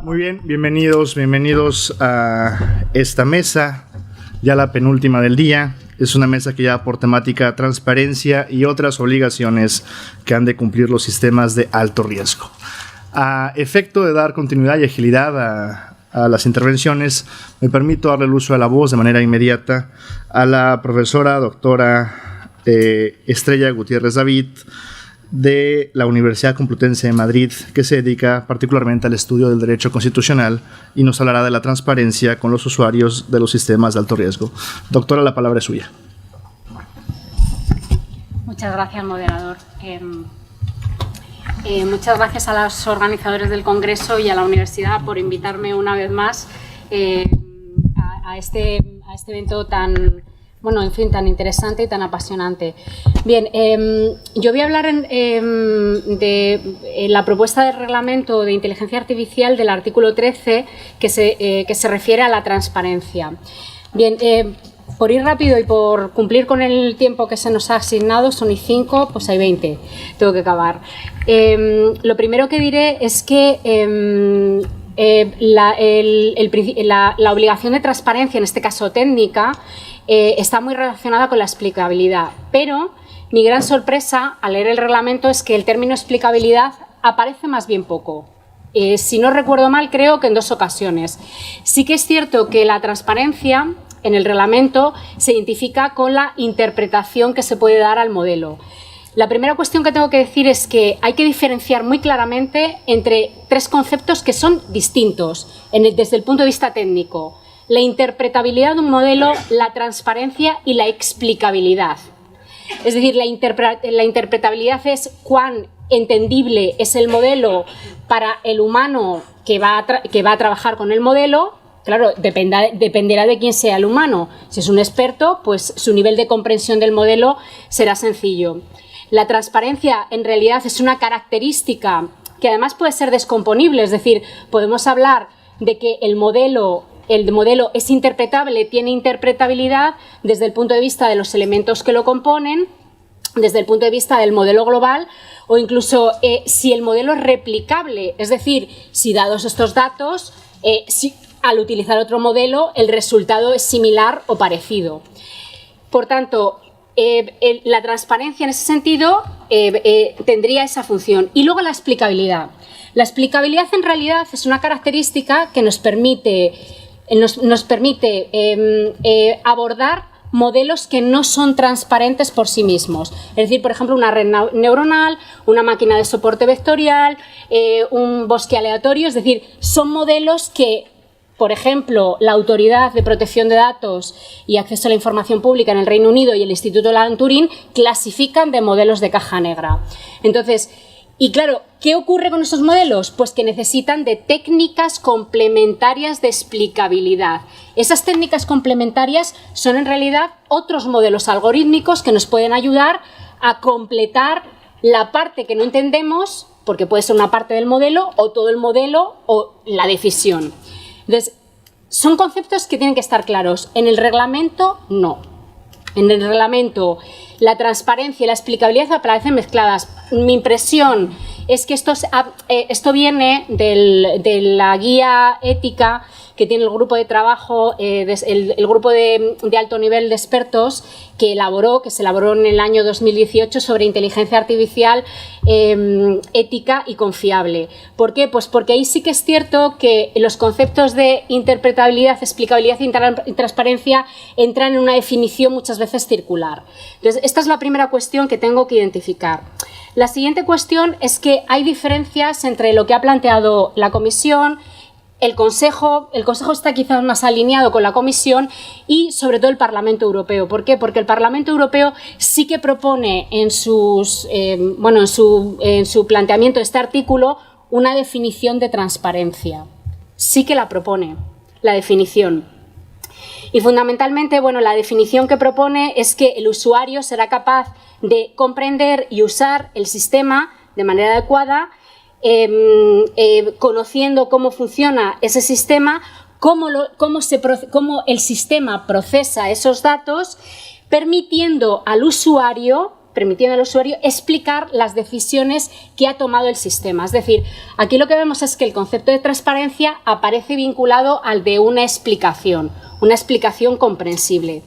Muy bien, bienvenidos a esta mesa, ya la penúltima del día. Es una mesa que lleva por temática transparencia y otras obligaciones que han de cumplir los sistemas de alto riesgo. A efecto de dar continuidad y agilidad a las intervenciones, me permito darle el uso de la voz de manera inmediata a la profesora doctora Estrella Gutiérrez David, de la Universidad Complutense de Madrid, que se dedica particularmente al estudio del derecho constitucional y nos hablará de la transparencia con los usuarios de los sistemas de alto riesgo. Doctora, la palabra es suya. Muchas gracias, moderador. Muchas gracias a los organizadores del Congreso y a la Universidad por invitarme una vez más a este evento tan interesante y tan apasionante. Bien, yo voy a hablar de la propuesta de reglamento de inteligencia artificial del artículo 13 que se refiere a la transparencia. Bien, por ir rápido y por cumplir con el tiempo que se nos ha asignado, son 5, pues hay 20, tengo que acabar. Lo primero que diré es que la obligación de transparencia, en este caso técnica, está muy relacionada con la explicabilidad, pero mi gran sorpresa al leer el reglamento es que el término explicabilidad aparece más bien poco. Si no recuerdo mal, creo que en 2 ocasiones. Sí que es cierto que la transparencia en el reglamento se identifica con la interpretación que se puede dar al modelo. La primera cuestión que tengo que decir es que hay que diferenciar muy claramente entre 3 conceptos que son distintos desde el punto de vista técnico: la interpretabilidad de un modelo, la transparencia y la explicabilidad. Es decir, la interpretabilidad es cuán entendible es el modelo para el humano que va a trabajar con el modelo. Claro, dependerá de quién sea el humano. Si es un experto, pues su nivel de comprensión del modelo será sencillo. La transparencia, en realidad, es una característica que además puede ser descomponible. Es decir, podemos hablar de que el modelo es interpretable, tiene interpretabilidad desde el punto de vista de los elementos que lo componen, desde el punto de vista del modelo global, o incluso si el modelo es replicable, es decir, si dados estos datos, al utilizar otro modelo, el resultado es similar o parecido. Por tanto, la transparencia en ese sentido tendría esa función. Y luego la explicabilidad. La explicabilidad en realidad es una característica que nos permite abordar modelos que no son transparentes por sí mismos. Es decir, por ejemplo, una red neuronal, una máquina de soporte vectorial, un bosque aleatorio. Es decir, son modelos que, por ejemplo, la Autoridad de Protección de Datos y Acceso a la Información Pública en el Reino Unido y el Instituto Alan Turing clasifican de modelos de caja negra. Entonces, y claro, ¿qué ocurre con esos modelos? Pues que necesitan de técnicas complementarias de explicabilidad. Esas técnicas complementarias son en realidad otros modelos algorítmicos que nos pueden ayudar a completar la parte que no entendemos, porque puede ser una parte del modelo o todo el modelo o la decisión. Entonces, son conceptos que tienen que estar claros. En el reglamento, no. En el reglamento, la transparencia y la explicabilidad aparecen mezcladas. Mi impresión es que esto viene de la guía ética que tiene el grupo de trabajo, el grupo de alto nivel de expertos que se elaboró en el año 2018 sobre inteligencia artificial ética y confiable. ¿Por qué? Pues porque ahí sí que es cierto que los conceptos de interpretabilidad, explicabilidad y transparencia entran en una definición muchas veces circular. Entonces, esta es la primera cuestión que tengo que identificar. La siguiente cuestión es que hay diferencias entre lo que ha planteado la Comisión. El Consejo está quizás más alineado con la Comisión y sobre todo el Parlamento Europeo. ¿Por qué? Porque el Parlamento Europeo sí que propone en su planteamiento de este artículo una definición de transparencia. Sí que la propone, la definición. Y fundamentalmente, la definición que propone es que el usuario será capaz de comprender y usar el sistema de manera adecuada, conociendo cómo funciona ese sistema, cómo el sistema procesa esos datos, permitiendo al usuario permitiendo al usuario explicar las decisiones que ha tomado el sistema. Es decir, aquí lo que vemos es que el concepto de transparencia aparece vinculado al de una explicación comprensible.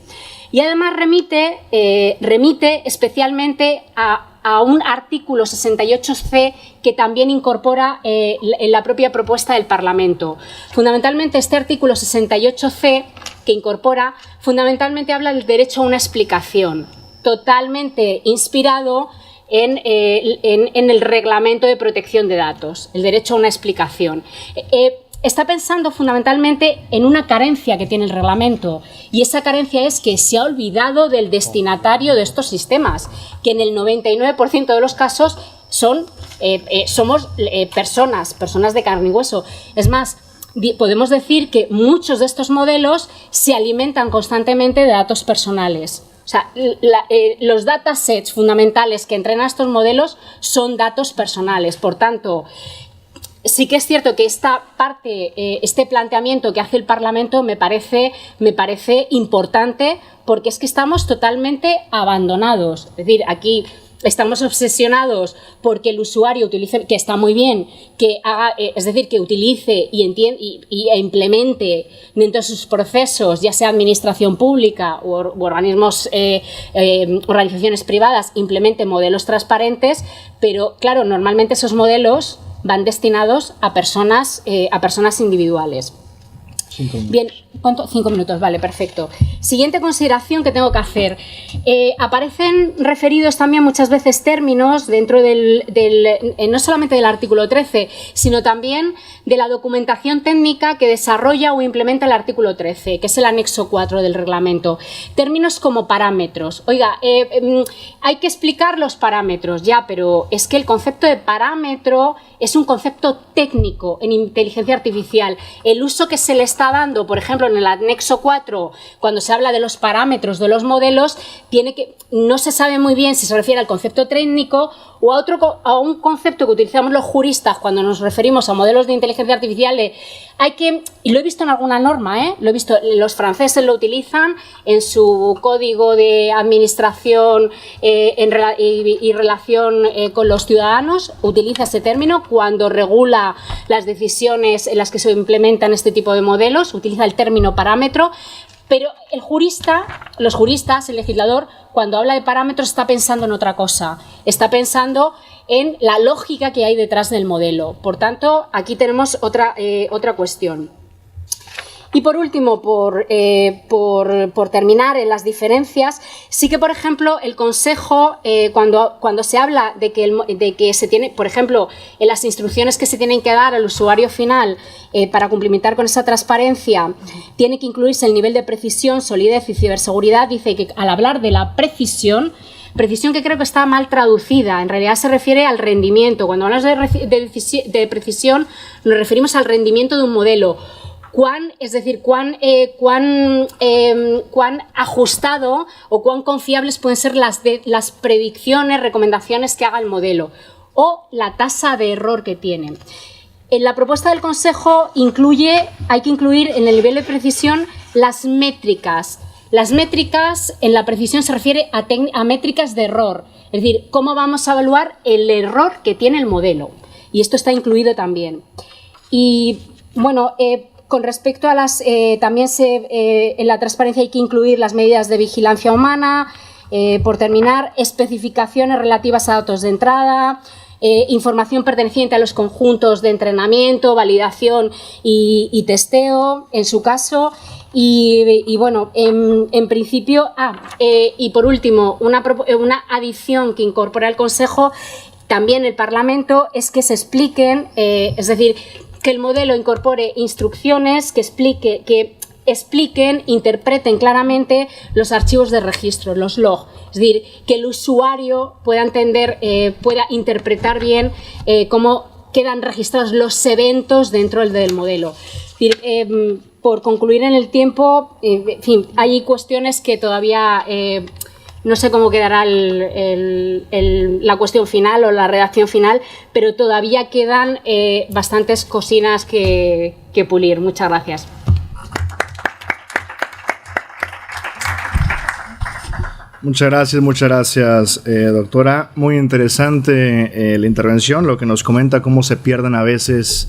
Y además remite especialmente a un artículo 68C que también incorpora en la propia propuesta del Parlamento. Fundamentalmente, este artículo 68C que incorpora, fundamentalmente habla del derecho a una explicación, totalmente inspirado en el Reglamento de Protección de Datos, el derecho a una explicación. Está pensando fundamentalmente en una carencia que tiene el reglamento, y esa carencia es que se ha olvidado del destinatario de estos sistemas, que en el 99% de los casos somos personas de carne y hueso. Es más, podemos decir que muchos de estos modelos se alimentan constantemente de datos personales. O sea, los datasets fundamentales que entrenan estos modelos son datos personales. Por tanto, sí que es cierto que esta parte, este planteamiento que hace el Parlamento me parece importante, porque es que estamos totalmente abandonados. Es decir, aquí estamos obsesionados porque el usuario utilice, que está muy bien, que haga, es decir, que utilice e implemente dentro de sus procesos, ya sea administración pública u organismos, organizaciones privadas, implemente modelos transparentes, pero claro, normalmente esos modelos van destinados a personas individuales. 5 minutos. Bien, ¿cuánto? 5 minutos, vale, perfecto. Siguiente consideración que tengo que hacer. Aparecen referidos también muchas veces términos dentro no solamente del artículo 13, sino también de la documentación técnica que desarrolla o implementa el artículo 13, que es el anexo 4 del reglamento. Términos como parámetros. Oiga, hay que explicar los parámetros, ya, pero es que el concepto de parámetro es un concepto técnico en inteligencia artificial. El uso que se le está dando, por ejemplo, en el anexo 4, cuando se habla de los parámetros de los modelos, no se sabe muy bien si se refiere al concepto técnico o a un concepto que utilizamos los juristas cuando nos referimos a modelos de inteligencia artificial. Y lo he visto en alguna norma, lo he visto, los franceses lo utilizan en su código de administración y relación con los ciudadanos, utiliza ese término cuando regula las decisiones en las que se implementan este tipo de modelos, utiliza el término parámetro. Pero los juristas, el legislador, cuando habla de parámetros está pensando en otra cosa, está pensando en la lógica que hay detrás del modelo. Por tanto, aquí tenemos otra cuestión. Y por último, por terminar en las diferencias, sí que, por ejemplo, el Consejo, cuando se habla de que se tiene, por ejemplo, en las instrucciones que se tienen que dar al usuario final para cumplimentar con esa transparencia, tiene que incluirse el nivel de precisión, solidez y ciberseguridad. Dice que al hablar de la precisión que creo que está mal traducida, en realidad se refiere al rendimiento. Cuando hablamos de precisión, nos referimos al rendimiento de un modelo. Cuán ajustado o cuán confiables pueden ser las predicciones, recomendaciones que haga el modelo, o la tasa de error que tiene. En la propuesta del Consejo hay que incluir en el nivel de precisión las métricas. Las métricas en la precisión se refiere a métricas de error, es decir, cómo vamos a evaluar el error que tiene el modelo. Y esto está incluido también. Y bueno, con respecto a también en la transparencia hay que incluir las medidas de vigilancia humana. Por terminar, especificaciones relativas a datos de entrada, información perteneciente a los conjuntos de entrenamiento, validación y testeo, en su caso. Y bueno, en principio, y por último, una adición que incorpora el Consejo, también el Parlamento, es que se expliquen, es decir, que el modelo incorpore instrucciones que expliquen, interpreten claramente los archivos de registro, los log. Es decir, que el usuario pueda entender, pueda interpretar bien cómo quedan registrados los eventos dentro del modelo. Es decir, por concluir en el tiempo, en fin, hay cuestiones que todavía no sé cómo quedará la cuestión final o la redacción final, pero todavía quedan bastantes cocinas que pulir. Muchas gracias. Muchas gracias, doctora. Muy interesante la intervención, lo que nos comenta cómo se pierden a veces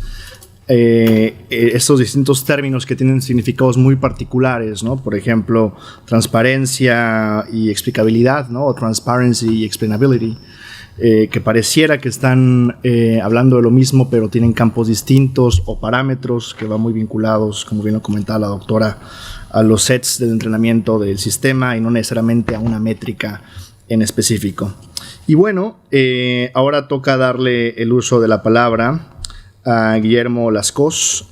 estos distintos términos que tienen significados muy particulares, ¿no? Por ejemplo, transparencia y explicabilidad, ¿no? O transparency y explainability, que pareciera que están hablando de lo mismo, pero tienen campos distintos o parámetros que van muy vinculados, como bien lo comentaba la doctora, a los sets de entrenamiento del sistema y no necesariamente a una métrica en específico. Y bueno, ahora toca darle el uso de la palabra a Guillermo Lascós.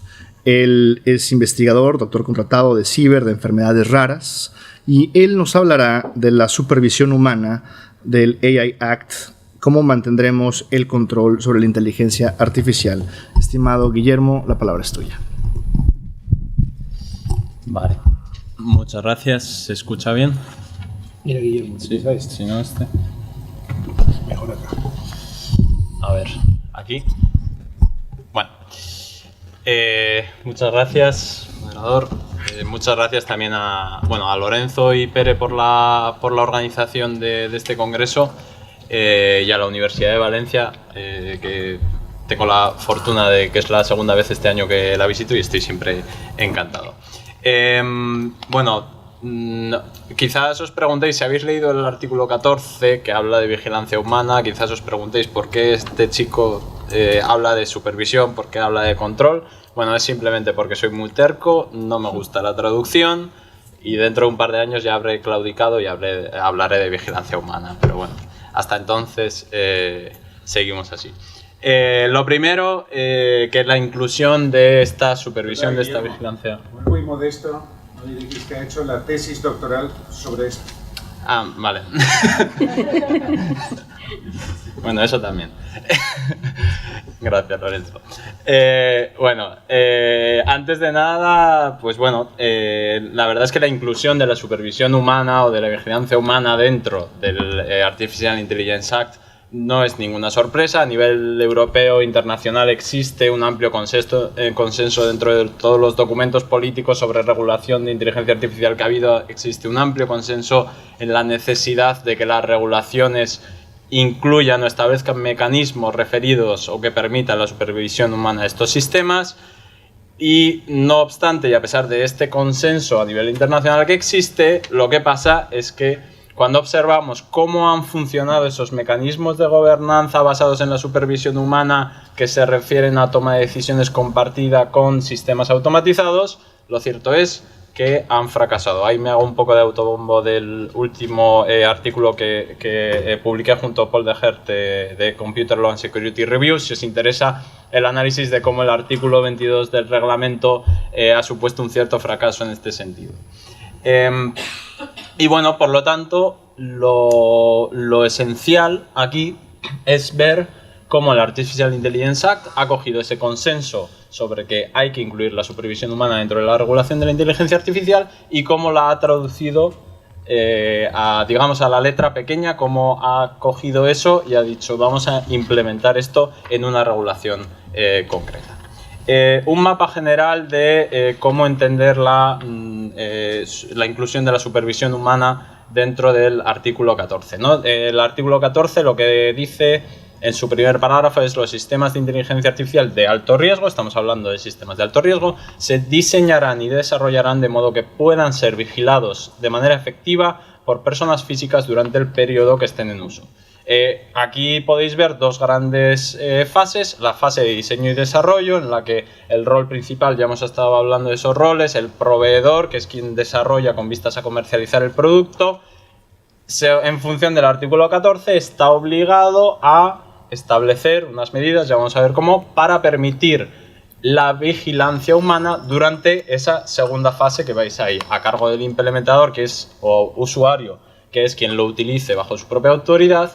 Él es investigador, doctor contratado de ciber, de enfermedades raras, y él nos hablará de la supervisión humana del AI Act, cómo mantendremos el control sobre la inteligencia artificial. Estimado Guillermo, la palabra es tuya. Vale. Muchas gracias. ¿Se escucha bien? Mira, Guillermo, sí, si no, este. Mejor acá. A ver, aquí. Bueno. Muchas gracias, moderador. Muchas gracias también a Lorenzo y Pere por la organización de este congreso y a la Universidad de Valencia, que tengo la fortuna de que es la segunda vez este año que la visito y estoy siempre encantado. Quizás os preguntéis si habéis leído el artículo 14 que habla de vigilancia humana, quizás os preguntéis por qué este chico habla de supervisión, por qué habla de control. Bueno, es simplemente porque soy muy terco, no me gusta la traducción y dentro de un par de años ya habré claudicado y hablaré de vigilancia humana, pero bueno, hasta entonces seguimos así. Lo primero, que es la inclusión de esta supervisión, de esta vigilancia. Muy modesto, no diréis que ha hecho la tesis doctoral sobre esto. Ah, vale. Bueno, eso también. Gracias, Lorenzo. Antes de nada, pues bueno, la verdad es que la inclusión de la supervisión humana o de la vigilancia humana dentro del Artificial Intelligence Act no es ninguna sorpresa. A nivel europeo e internacional existe un amplio consenso dentro de todos los documentos políticos sobre regulación de inteligencia artificial que ha habido. Existe un amplio consenso en la necesidad de que las regulaciones incluyan o establezcan mecanismos referidos o que permitan la supervisión humana de estos sistemas. Y no obstante, y a pesar de este consenso a nivel internacional que existe, lo que pasa es que cuando observamos cómo han funcionado esos mecanismos de gobernanza basados en la supervisión humana que se refieren a toma de decisiones compartida con sistemas automatizados, lo cierto es que han fracasado. Ahí me hago un poco de autobombo del último artículo que publiqué junto a Paul de Hert de Computer Law and Security Review. Si os interesa el análisis de cómo el artículo 22 del reglamento ha supuesto un cierto fracaso en este sentido. Y bueno, por lo tanto, lo esencial aquí es ver cómo el Artificial Intelligence Act ha cogido ese consenso sobre que hay que incluir la supervisión humana dentro de la regulación de la inteligencia artificial y cómo la ha traducido digamos, a la letra pequeña, cómo ha cogido eso y ha dicho vamos a implementar esto en una regulación concreta. Un mapa general de cómo entender la inclusión de la supervisión humana dentro del artículo 14, ¿no? El artículo 14 lo que dice en su primer parágrafo es: los sistemas de inteligencia artificial de alto riesgo, estamos hablando de sistemas de alto riesgo, se diseñarán y desarrollarán de modo que puedan ser vigilados de manera efectiva por personas físicas durante el periodo que estén en uso. Aquí podéis ver dos grandes fases: la fase de diseño y desarrollo, en la que el rol principal, ya hemos estado hablando de esos roles, el proveedor, que es quien desarrolla con vistas a comercializar el producto, en función del artículo 14 está obligado a establecer unas medidas, ya vamos a ver cómo, para permitir la vigilancia humana durante esa segunda fase que vais ahí, a cargo del implementador, que es, o usuario, que es quien lo utilice bajo su propia autoridad,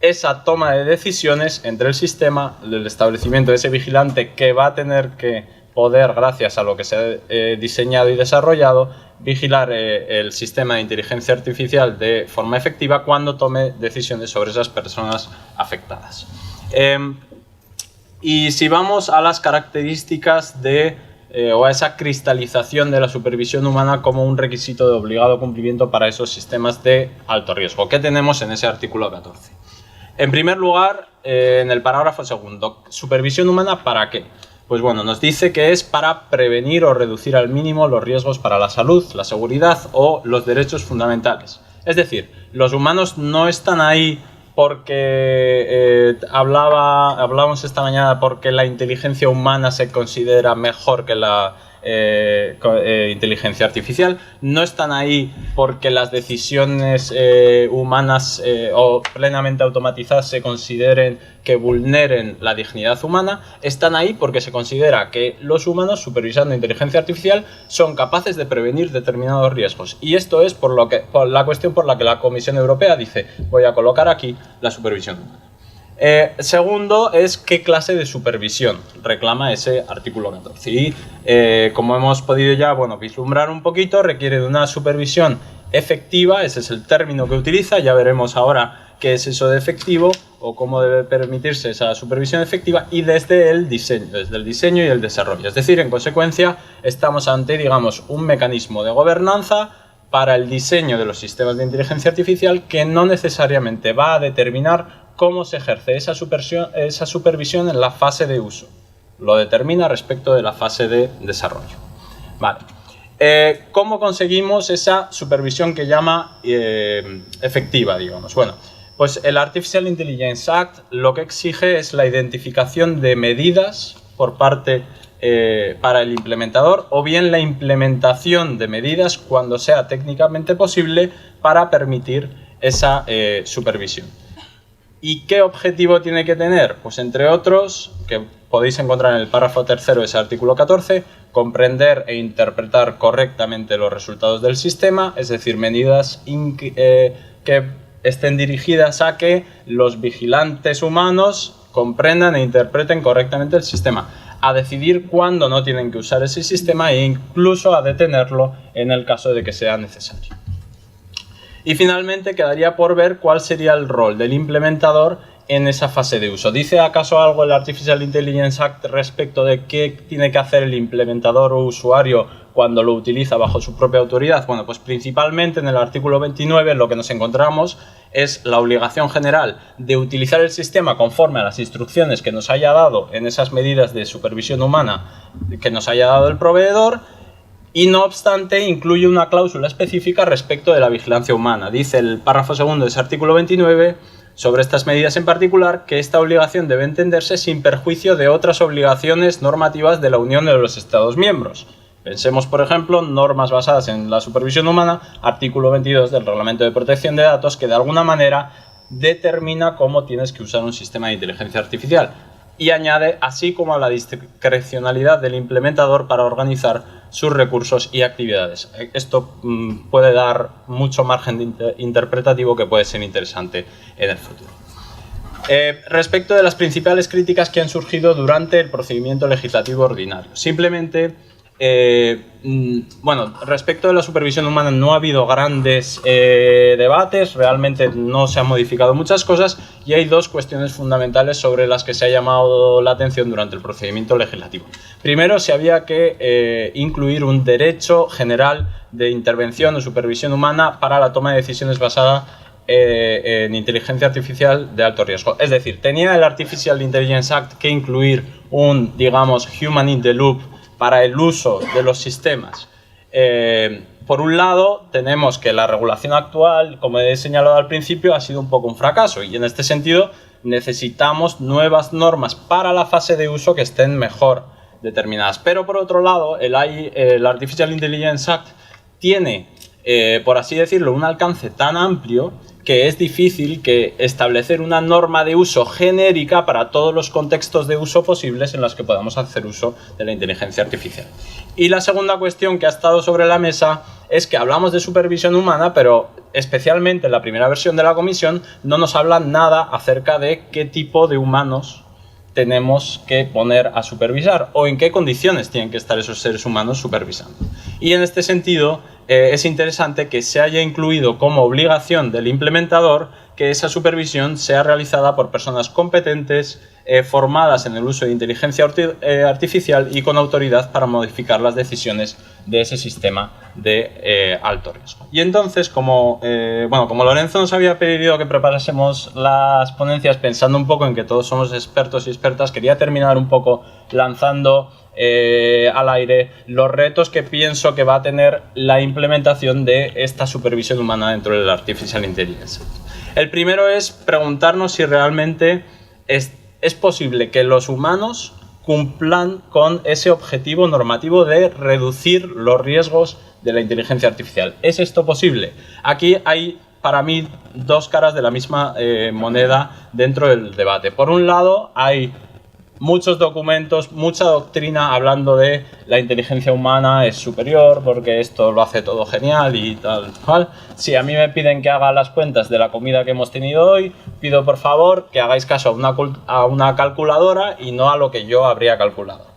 esa toma de decisiones entre el sistema, el establecimiento de ese vigilante que va a tener que poder, gracias a lo que se ha diseñado y desarrollado, vigilar el sistema de inteligencia artificial de forma efectiva cuando tome decisiones sobre esas personas afectadas. Y si vamos a las características de o a esa cristalización de la supervisión humana como un requisito de obligado cumplimiento para esos sistemas de alto riesgo. ¿Qué tenemos en ese artículo 14? En primer lugar, en el parágrafo segundo, ¿supervisión humana para qué? Pues bueno, nos dice que es para prevenir o reducir al mínimo los riesgos para la salud, la seguridad o los derechos fundamentales. Es decir, los humanos no están ahí porque hablábamos esta mañana porque la inteligencia humana se considera mejor que la inteligencia artificial, no están ahí porque las decisiones humanas o plenamente automatizadas se consideren que vulneren la dignidad humana, están ahí porque se considera que los humanos, supervisando inteligencia artificial, son capaces de prevenir determinados riesgos. Y esto es por la cuestión por la que la Comisión Europea dice, voy a colocar aquí la supervisión humana. Segundo es qué clase de supervisión reclama ese artículo 14 y como hemos podido ya vislumbrar un poquito, requiere de una supervisión efectiva, ese es el término que utiliza, ya veremos ahora qué es eso de efectivo o cómo debe permitirse esa supervisión efectiva, y desde el diseño y el desarrollo, es decir, en consecuencia estamos ante, digamos, un mecanismo de gobernanza para el diseño de los sistemas de inteligencia artificial que no necesariamente va a determinar cómo se ejerce esa supervisión en la fase de uso. Lo determina respecto de la fase de desarrollo. Vale. ¿Cómo conseguimos esa supervisión que llama efectiva, digamos? Bueno, pues el Artificial Intelligence Act lo que exige es la identificación de medidas por parte para el implementador, o bien la implementación de medidas cuando sea técnicamente posible para permitir esa supervisión. ¿Y qué objetivo tiene que tener? Pues entre otros, que podéis encontrar en el párrafo tercero de ese artículo 14, comprender e interpretar correctamente los resultados del sistema, es decir, medidas que estén dirigidas a que los vigilantes humanos comprendan e interpreten correctamente el sistema, a decidir cuándo no tienen que usar ese sistema e incluso a detenerlo en el caso de que sea necesario. Y finalmente quedaría por ver cuál sería el rol del implementador en esa fase de uso. ¿Dice acaso algo el Artificial Intelligence Act respecto de qué tiene que hacer el implementador o usuario cuando lo utiliza bajo su propia autoridad? Bueno, pues principalmente en el artículo 29 lo que nos encontramos es la obligación general de utilizar el sistema conforme a las instrucciones que nos haya dado en esas medidas de supervisión humana que nos haya dado el proveedor. Y no obstante, incluye una cláusula específica respecto de la vigilancia humana. Dice el párrafo segundo de ese artículo 29, sobre estas medidas en particular, que esta obligación debe entenderse sin perjuicio de otras obligaciones normativas de la Unión de los Estados miembros. Pensemos, por ejemplo, normas basadas en la supervisión humana, artículo 22 del Reglamento de Protección de Datos, que de alguna manera determina cómo tienes que usar un sistema de inteligencia artificial. Y añade, así como a la discrecionalidad del implementador para organizar sus recursos y actividades. Esto puede dar mucho margen interpretativo que puede ser interesante en el futuro. Respecto de las principales críticas que han surgido durante el procedimiento legislativo ordinario. Simplemente, respecto de la supervisión humana no ha habido grandes debates, realmente no se han modificado muchas cosas y hay dos cuestiones fundamentales sobre las que se ha llamado la atención durante el procedimiento legislativo. Primero, si había que incluir un derecho general de intervención o supervisión humana para la toma de decisiones basada en inteligencia artificial de alto riesgo. Es decir, tenía el Artificial Intelligence Act que incluir un, digamos, human in the loop para el uso de los sistemas. Por un lado, tenemos que la regulación actual, como he señalado al principio, ha sido un poco un fracaso y en este sentido necesitamos nuevas normas para la fase de uso que estén mejor determinadas. Pero por otro lado, el Artificial Intelligence Act tiene, por así decirlo, un alcance tan amplio que es difícil que establecer una norma de uso genérica para todos los contextos de uso posibles en los que podamos hacer uso de la inteligencia artificial. Y la segunda cuestión que ha estado sobre la mesa es que hablamos de supervisión humana, pero especialmente en la primera versión de la Comisión no nos habla nada acerca de qué tipo de humanos tenemos que poner a supervisar o en qué condiciones tienen que estar esos seres humanos supervisando. Y en este sentido es interesante que se haya incluido como obligación del implementador que esa supervisión sea realizada por personas competentes, formadas en el uso de inteligencia artificial y con autoridad para modificar las decisiones de ese sistema de alto riesgo. Y entonces, como Lorenzo nos había pedido que preparásemos las ponencias pensando un poco en que todos somos expertos y expertas, quería terminar un poco lanzando al aire los retos que pienso que va a tener la implementación de esta supervisión humana dentro del Artificial Intelligence. El primero es preguntarnos si realmente es posible que los humanos cumplan con ese objetivo normativo de reducir los riesgos de la inteligencia artificial. ¿Es esto posible? Aquí hay, para mí, dos caras de la misma moneda dentro del debate. Por un lado, hay muchos documentos, mucha doctrina hablando de la inteligencia humana es superior porque esto lo hace todo genial y tal cual. Si a mí me piden que haga las cuentas de la comida que hemos tenido hoy, pido por favor que hagáis caso a una calculadora y no a lo que yo habría calculado.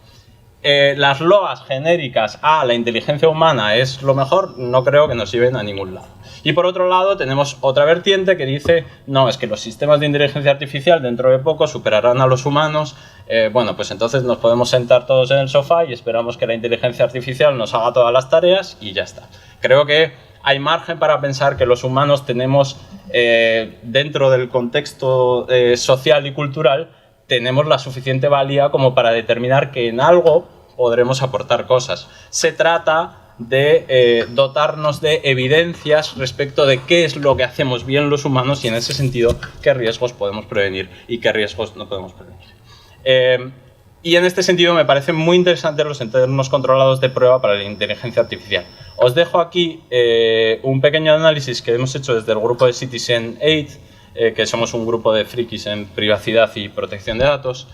Las loas genéricas a la inteligencia humana es lo mejor, no creo que nos lleven a ningún lado. Y por otro lado tenemos otra vertiente que dice, no, es que los sistemas de inteligencia artificial dentro de poco superarán a los humanos, bueno, pues entonces nos podemos sentar todos en el sofá y esperamos que la inteligencia artificial nos haga todas las tareas y ya está. Creo que hay margen para pensar que los humanos tenemos, dentro del contexto social y cultural, tenemos la suficiente valía como para determinar que en algo podremos aportar cosas. Se trata de dotarnos de evidencias respecto de qué es lo que hacemos bien los humanos y en ese sentido qué riesgos podemos prevenir y qué riesgos no podemos prevenir. Y en este sentido me parecen muy interesantes los entornos controlados de prueba para la inteligencia artificial. Os dejo aquí un pequeño análisis que hemos hecho desde el grupo de Citizen8, que somos un grupo de frikis en privacidad y protección de datos,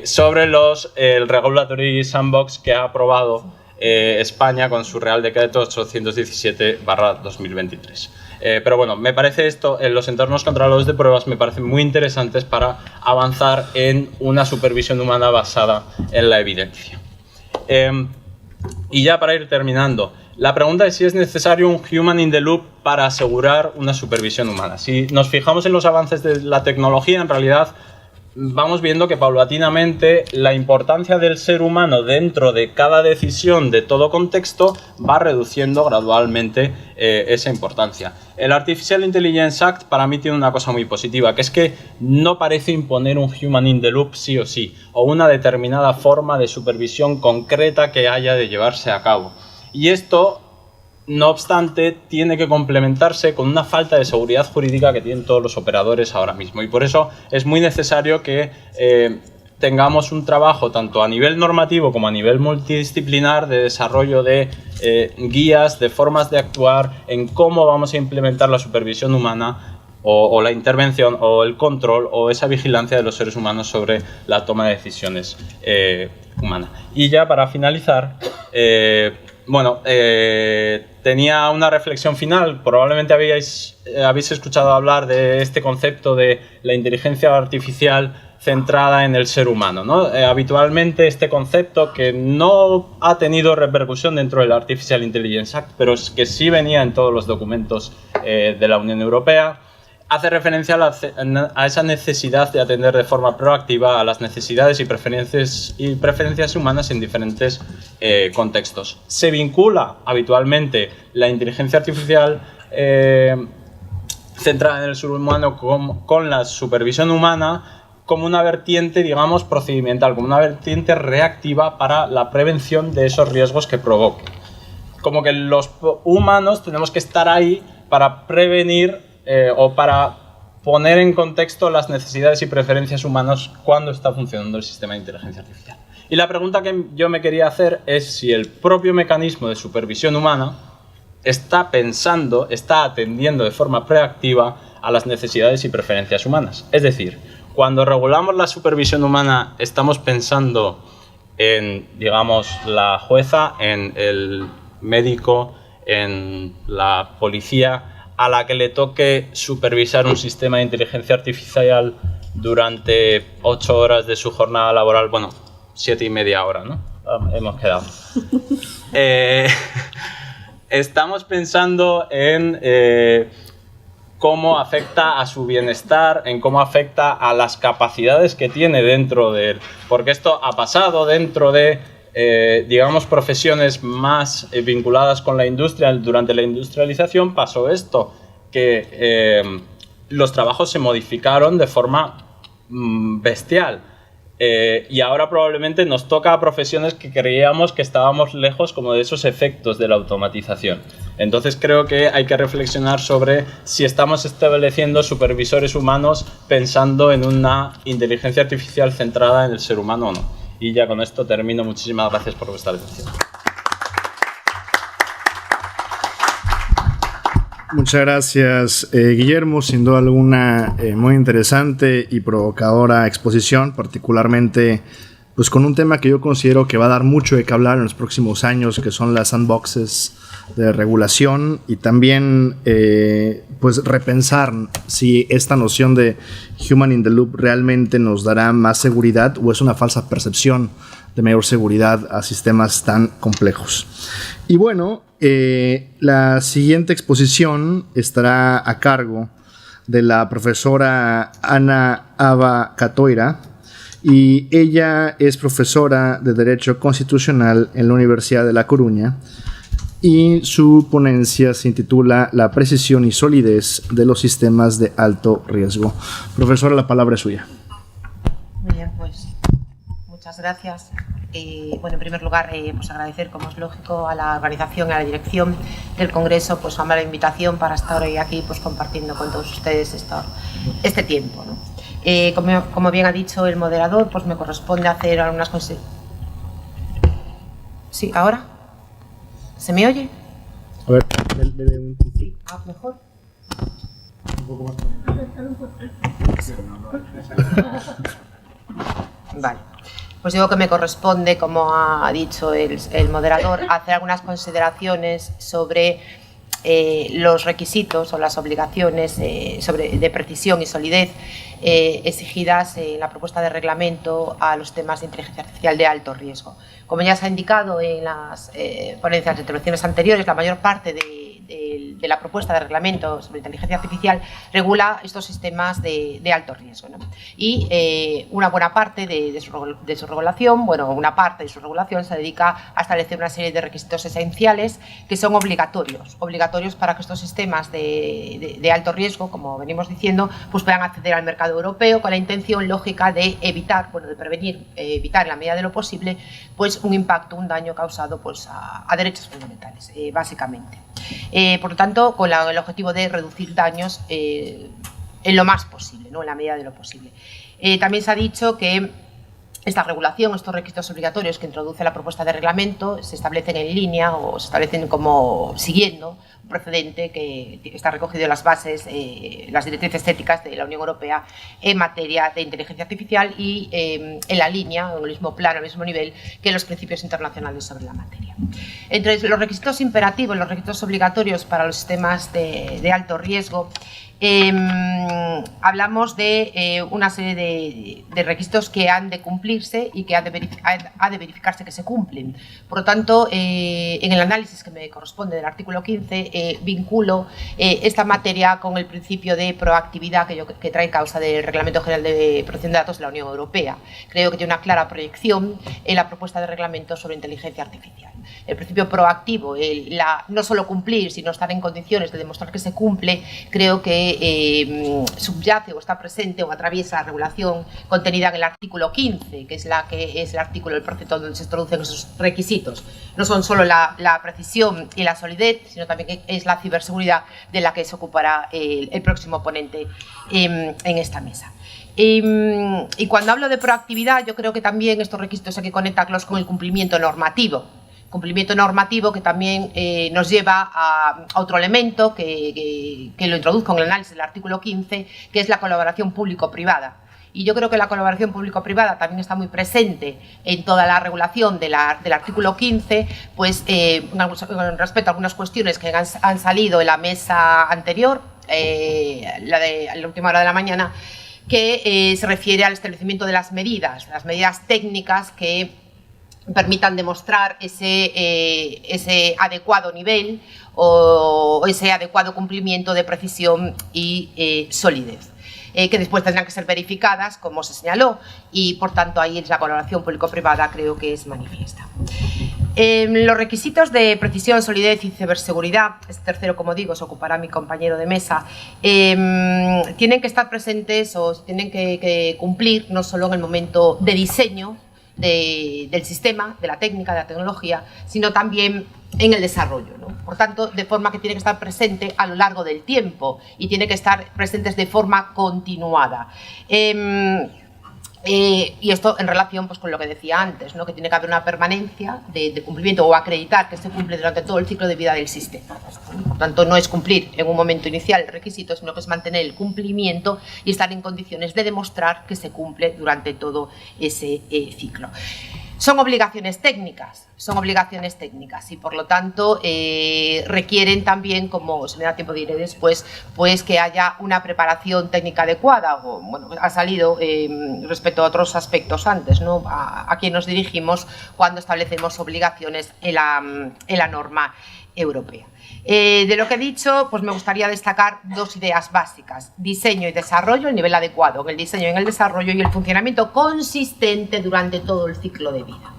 sobre el Regulatory Sandbox que ha aprobado España con su Real Decreto 817/2023. Pero bueno, me parece esto, los entornos controlados de pruebas me parecen muy interesantes para avanzar en una supervisión humana basada en la evidencia. Y ya para ir terminando, la pregunta es si es necesario un human in the loop para asegurar una supervisión humana. Si nos fijamos en los avances de la tecnología, en realidad vamos viendo que paulatinamente la importancia del ser humano dentro de cada decisión de todo contexto va reduciendo gradualmente esa importancia. El Artificial Intelligence Act para mí tiene una cosa muy positiva, que es que no parece imponer un human in the loop sí o sí, o una determinada forma de supervisión concreta que haya de llevarse a cabo. Y esto, no obstante, tiene que complementarse con una falta de seguridad jurídica que tienen todos los operadores ahora mismo. Y por eso es muy necesario que tengamos un trabajo tanto a nivel normativo como a nivel multidisciplinar de desarrollo de guías, de formas de actuar en cómo vamos a implementar la supervisión humana o la intervención o el control o esa vigilancia de los seres humanos sobre la toma de decisiones humana. Y ya para finalizar, tenía una reflexión final. Probablemente habéis escuchado hablar de este concepto de la inteligencia artificial centrada en el ser humano, ¿no? Habitualmente este concepto, que no ha tenido repercusión dentro del Artificial Intelligence Act, pero que sí venía en todos los documentos de la Unión Europea, hace referencia a esa necesidad de atender de forma proactiva a las necesidades y preferencias humanas en diferentes contextos. Se vincula habitualmente la inteligencia artificial centrada en el ser humano con la supervisión humana como una vertiente, digamos, procedimental, como una vertiente reactiva para la prevención de esos riesgos que provoque. Como que los humanos tenemos que estar ahí para prevenir o para poner en contexto las necesidades y preferencias humanas cuando está funcionando el sistema de inteligencia artificial. Y la pregunta que yo me quería hacer es si el propio mecanismo de supervisión humana está atendiendo de forma proactiva a las necesidades y preferencias humanas. Es decir, cuando regulamos la supervisión humana estamos pensando en, digamos, la jueza, en el médico, en la policía, a la que le toque supervisar un sistema de inteligencia artificial durante 8 horas de su jornada laboral, 7,5 horas, ¿no? Hemos quedado. Estamos pensando en cómo afecta a su bienestar, en cómo afecta a las capacidades que tiene dentro de él. Porque esto ha pasado dentro de, digamos, profesiones más vinculadas con la industria. Durante la industrialización pasó esto, que los trabajos se modificaron de forma bestial. Y ahora probablemente nos toca a profesiones que creíamos que estábamos lejos como de esos efectos de la automatización. Entonces creo que hay que reflexionar sobre si estamos estableciendo supervisores humanos pensando en una inteligencia artificial centrada en el ser humano o no. Y ya con esto termino. Muchísimas gracias por vuestra atención. Muchas gracias, Guillermo. Sin duda alguna, muy interesante y provocadora exposición, particularmente pues con un tema que yo considero que va a dar mucho de qué hablar en los próximos años, que son las sandboxes de regulación, y también pues repensar si esta noción de human in the loop realmente nos dará más seguridad o es una falsa percepción de mayor seguridad a sistemas tan complejos. Y bueno, la siguiente exposición estará a cargo de la profesora Ana Aba Catoira, y ella es profesora de Derecho Constitucional en la Universidad de La Coruña, y su ponencia se intitula La precisión y solidez de los sistemas de alto riesgo. Profesora, la palabra es suya. Muy bien, pues muchas gracias. Bueno, en primer lugar, pues agradecer, como es lógico, a la organización y a la dirección del Congreso pues la invitación para estar hoy aquí pues compartiendo con todos ustedes este tiempo, ¿no? Como bien ha dicho el moderador, pues me corresponde hacer algunas cosas. ¿Sí? ¿Ahora? ¿Se me oye? A ver, sí, mejor. Un poco más. Vale. Pues digo que me corresponde, como ha dicho el moderador, hacer algunas consideraciones sobre los requisitos o las obligaciones de precisión y solidez exigidas en la propuesta de reglamento a los temas de inteligencia artificial de alto riesgo. Como ya se ha indicado en las ponencias de intervenciones anteriores, la mayor parte de la propuesta de reglamento sobre inteligencia artificial regula estos sistemas de alto riesgo, ¿no? Y una buena parte de su regulación, bueno, una parte de su regulación se dedica a establecer una serie de requisitos esenciales que son obligatorios para que estos sistemas de alto riesgo, como venimos diciendo, pues puedan acceder al mercado europeo con la intención lógica de evitar, bueno, de prevenir, evitar en la medida de lo posible, pues un impacto, un daño causado pues a derechos fundamentales, básicamente. Por lo tanto, con el objetivo de reducir daños en lo más posible, ¿no? En la medida de lo posible. También se ha dicho que esta regulación, estos requisitos obligatorios que introduce la propuesta de reglamento, se establecen en línea o se establecen como siguiendo un precedente que está recogido en las bases, las directrices éticas de la Unión Europea en materia de inteligencia artificial y en la línea, en el mismo plano, al mismo nivel que los principios internacionales sobre la materia. Entre los requisitos imperativos y los requisitos obligatorios para los sistemas de alto riesgo, hablamos de una serie de requisitos que han de cumplirse y que ha de verificarse que se cumplen. Por lo tanto, en el análisis que me corresponde del artículo 15, vinculo esta materia con el principio de proactividad que trae causa del Reglamento General de Protección de Datos de la Unión Europea. Creo que tiene una clara proyección en la propuesta de reglamento sobre inteligencia artificial. El principio proactivo, no solo cumplir, sino estar en condiciones de demostrar que se cumple, creo que subyace o está presente o atraviesa la regulación contenida en el artículo 15, que es el artículo del precepto donde se introducen esos requisitos. No son solo la precisión y la solidez, sino también es la ciberseguridad de la que se ocupará el próximo ponente en esta mesa. Y cuando hablo de proactividad, yo creo que también estos requisitos hay que conectarlos con el cumplimiento normativo. Cumplimiento normativo que también nos lleva a otro elemento que lo introduzco en el análisis del artículo 15, que es la colaboración público-privada. Y yo creo que la colaboración público-privada también está muy presente en toda la regulación del artículo 15, pues con respecto a algunas cuestiones que han salido en la mesa anterior, la última hora de la mañana, que se refiere al establecimiento de las medidas técnicas que permitan demostrar ese adecuado nivel o ese adecuado cumplimiento de precisión y solidez, que después tendrán que ser verificadas, como se señaló, y por tanto ahí la colaboración público-privada creo que es manifiesta. Los requisitos de precisión, solidez y ciberseguridad, este tercero, como digo, se ocupará mi compañero de mesa, tienen que estar presentes o tienen que cumplir no solo en el momento de diseño del sistema, de la técnica, de la tecnología, sino también en el desarrollo, ¿no? Por tanto, de forma que tiene que estar presente a lo largo del tiempo y tiene que estar presentes de forma continuada. Y esto en relación pues, con lo que decía antes, ¿no? Que tiene que haber una permanencia de cumplimiento o acreditar que se cumple durante todo el ciclo de vida del sistema. Por tanto, no es cumplir en un momento inicial el requisito, sino que es mantener el cumplimiento y estar en condiciones de demostrar que se cumple durante todo ese ciclo. Son obligaciones técnicas y por lo tanto requieren también, como se me da tiempo de ir después, pues que haya una preparación técnica adecuada, o bueno, ha salido respecto a otros aspectos antes, ¿no? A quien nos dirigimos cuando establecemos obligaciones en la norma europea. De lo que he dicho, pues me gustaría destacar dos ideas básicas: diseño y desarrollo, el nivel adecuado en el diseño y en el desarrollo, y el funcionamiento consistente durante todo el ciclo de vida.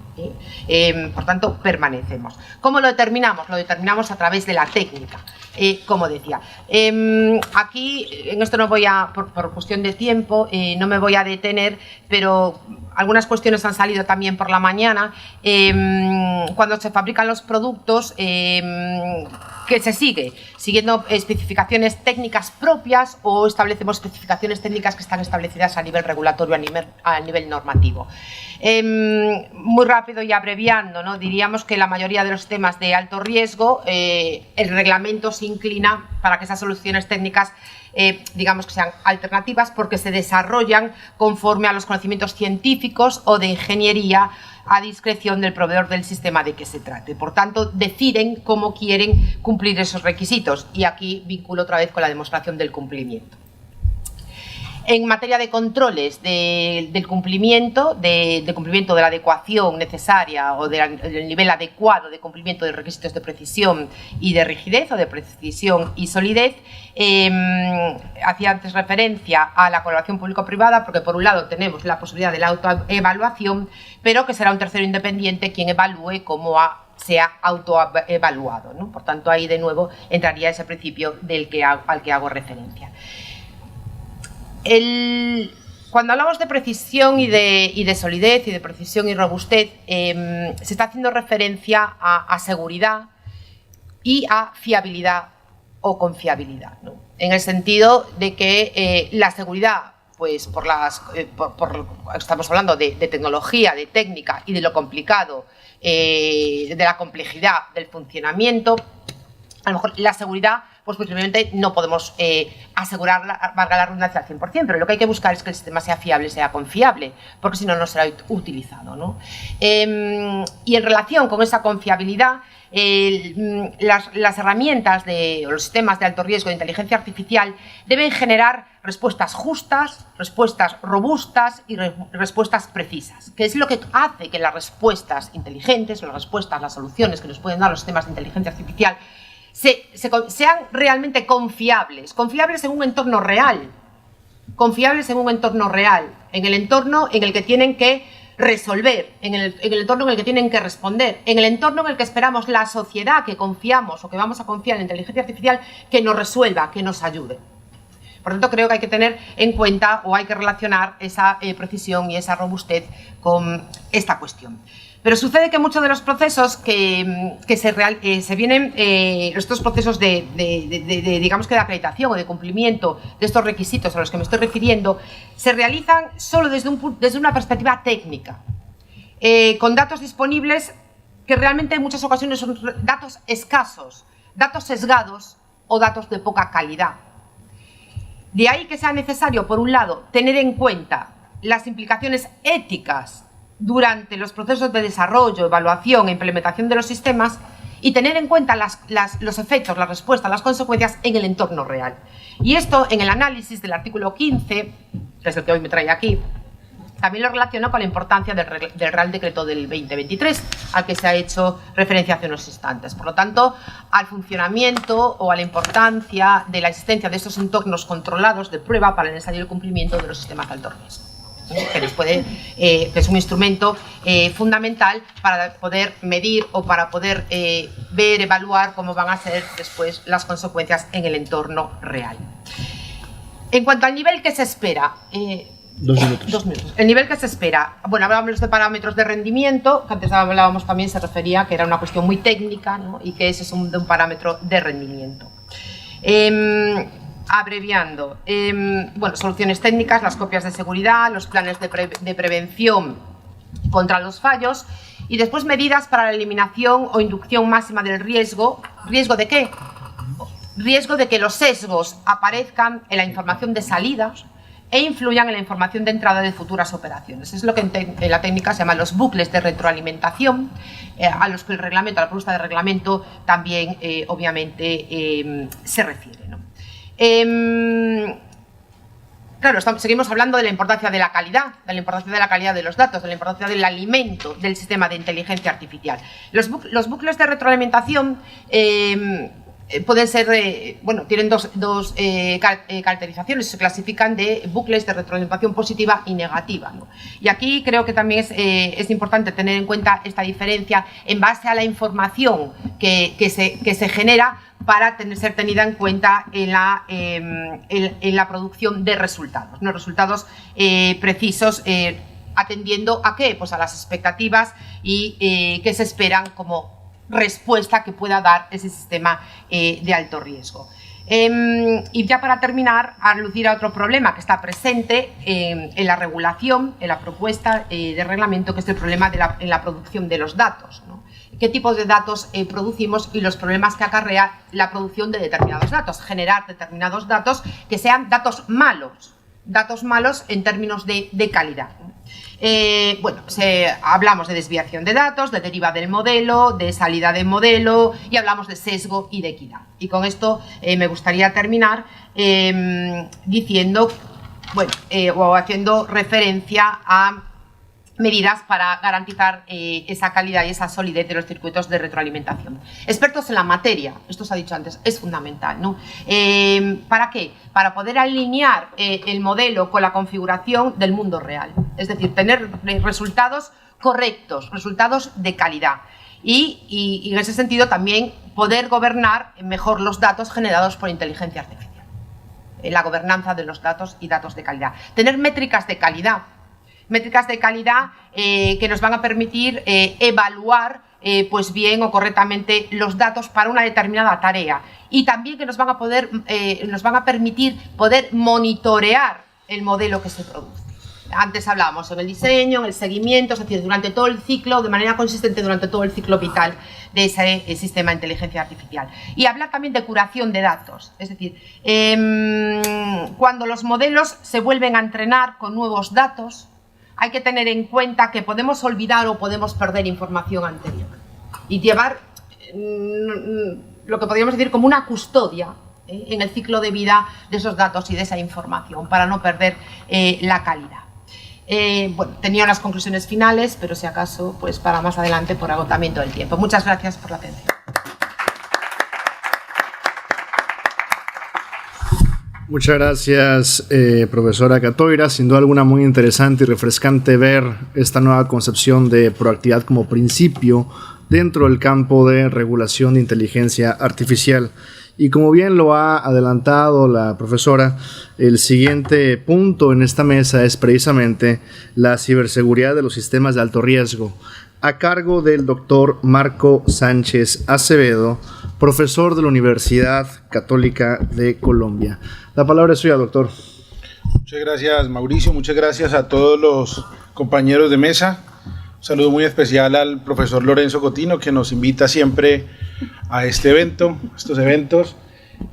Por tanto, permanecemos. ¿Cómo lo determinamos? Lo determinamos a través de la técnica, como decía. Aquí, en esto no voy a, por cuestión de tiempo, no me voy a detener, pero algunas cuestiones han salido también por la mañana. Cuando se fabrican los productos, que se sigue siguiendo especificaciones técnicas propias o establecemos especificaciones técnicas que están establecidas a nivel regulatorio, a nivel normativo. Muy rápido y abreviando, ¿no? Diríamos que la mayoría de los temas de alto riesgo, el reglamento se inclina para que esas soluciones técnicas digamos que sean alternativas porque se desarrollan conforme a los conocimientos científicos o de ingeniería a discreción del proveedor del sistema de que se trate. Por tanto, deciden cómo quieren cumplir esos requisitos y aquí vinculo otra vez con la demostración del cumplimiento. En materia de controles del cumplimiento, de la adecuación necesaria o del nivel adecuado de cumplimiento de requisitos de precisión y de rigidez o de precisión y solidez, hacía antes referencia a la colaboración público-privada porque por un lado tenemos la posibilidad de la autoevaluación, pero que será un tercero independiente quien evalúe cómo sea autoevaluado, ¿no? Por tanto, ahí de nuevo entraría ese principio al que hago referencia. Cuando hablamos de precisión y de solidez y de precisión y robustez, se está haciendo referencia a seguridad y a fiabilidad o confiabilidad, ¿no? En el sentido de que la seguridad, pues estamos hablando de tecnología, de técnica y de lo complicado, de la complejidad del funcionamiento. A lo mejor la seguridad, pues posiblemente no podemos asegurarla, valga la redundancia, al 100%, pero lo que hay que buscar es que el sistema sea fiable, sea confiable, porque si no, no será utilizado, ¿no? Y en relación con esa confiabilidad, las herramientas o los sistemas de alto riesgo de inteligencia artificial deben generar respuestas justas, respuestas robustas y respuestas precisas, que es lo que hace que las respuestas inteligentes o las soluciones que nos pueden dar los sistemas de inteligencia artificial sean realmente confiables en un entorno real, en el entorno en el que tienen que resolver, en el entorno en el que tienen que responder, en el entorno en el que esperamos la sociedad que confiamos o que vamos a confiar en la inteligencia artificial que nos resuelva, que nos ayude. Por tanto, creo que hay que tener en cuenta o hay que relacionar esa precisión y esa robustez con esta cuestión. Pero sucede que muchos de los procesos se vienen, estos procesos digamos que de acreditación o de cumplimiento de estos requisitos a los que me estoy refiriendo, se realizan solo desde una perspectiva técnica, con datos disponibles que realmente en muchas ocasiones son datos escasos, datos sesgados o datos de poca calidad. De ahí que sea necesario, por un lado, tener en cuenta las implicaciones éticas durante los procesos de desarrollo, evaluación e implementación de los sistemas y tener en cuenta los efectos, las respuestas, las consecuencias en el entorno real. Y esto en el análisis del artículo 15, que es el que hoy me trae aquí, también lo relaciono con la importancia del Real Decreto del 2023, al que se ha hecho referencia hace unos instantes. Por lo tanto, al funcionamiento o a la importancia de la existencia de estos entornos controlados de prueba para el ensayo y el cumplimiento de los sistemas de alto riesgo, que es un instrumento fundamental para poder medir o para poder ver, evaluar cómo van a ser después las consecuencias en el entorno real. En cuanto al nivel que se espera, 2 minutos. 2 minutos. El nivel que se espera, bueno, hablábamos de parámetros de rendimiento, que antes hablábamos también, se refería que era una cuestión muy técnica, ¿no? Y que ese es un parámetro de rendimiento. Abreviando, bueno, soluciones técnicas, las copias de seguridad, los planes de prevención contra los fallos y después medidas para la eliminación o inducción máxima del riesgo. ¿Riesgo de qué? Riesgo de que los sesgos aparezcan en la información de salida e influyan en la información de entrada de futuras operaciones. Es lo que en la técnica se llama los bucles de retroalimentación, a los que el reglamento, la propuesta de reglamento también obviamente se refiere, ¿no? Claro, seguimos hablando de la importancia de la calidad, de los datos, de la importancia del alimento del sistema de inteligencia artificial. Los bucles de retroalimentación pueden ser, bueno, tienen dos caracterizaciones, se clasifican de bucles de retroalimentación positiva y negativa, ¿no? Y aquí creo que también es importante tener en cuenta esta diferencia en base a la información que se genera para ser tenida en cuenta en la producción de resultados, ¿no? Resultados precisos, atendiendo a qué, pues a las expectativas y que se esperan como respuesta que pueda dar ese sistema de alto riesgo. Y ya para terminar, aludir a otro problema que está presente en la regulación, en la propuesta de reglamento, que es el problema en la producción de los datos, ¿no? ¿Qué tipos de datos producimos y los problemas que acarrea la producción de determinados datos? Generar determinados datos que sean datos malos en términos de calidad. Bueno, hablamos de desviación de datos, de deriva del modelo, de salida del modelo y hablamos de sesgo y de equidad. Y con esto me gustaría terminar diciendo, bueno, o haciendo referencia a medidas para garantizar esa calidad y esa solidez de los circuitos de retroalimentación. Expertos en la materia, esto se ha dicho antes, es fundamental, ¿no? ¿Para qué? Para poder alinear el modelo con la configuración del mundo real, es decir, tener resultados correctos, resultados de calidad. Y en ese sentido también poder gobernar mejor los datos generados por inteligencia artificial. La gobernanza de los datos y datos de calidad. Tener métricas de calidad que nos van a permitir evaluar pues bien o correctamente los datos para una determinada tarea y también que nos van a permitir poder monitorear el modelo que se produce. Antes hablábamos en el diseño, en el seguimiento, es decir, durante todo el ciclo, de manera consistente durante todo el ciclo vital de ese sistema de inteligencia artificial. Y hablar también de curación de datos, es decir, cuando los modelos se vuelven a entrenar con nuevos datos, hay que tener en cuenta que podemos olvidar o podemos perder información anterior y llevar lo que podríamos decir como una custodia en el ciclo de vida de esos datos y de esa información para no perder la calidad. Bueno, tenía unas conclusiones finales, pero si acaso, pues para más adelante por agotamiento del tiempo. Muchas gracias por la atención. Muchas gracias, profesora Catoira. Sin duda alguna muy interesante y refrescante ver esta nueva concepción de proactividad como principio dentro del campo de regulación de inteligencia artificial. Y como bien lo ha adelantado la profesora, el siguiente punto en esta mesa es precisamente la ciberseguridad de los sistemas de alto riesgo, a cargo del doctor Marco Sánchez Acevedo, profesor de la Universidad Católica de Colombia. La palabra es suya, doctor. Muchas gracias, Mauricio. Muchas gracias a todos los compañeros de mesa. Un saludo muy especial al profesor Lorenzo Cotino, que nos invita siempre a estos eventos.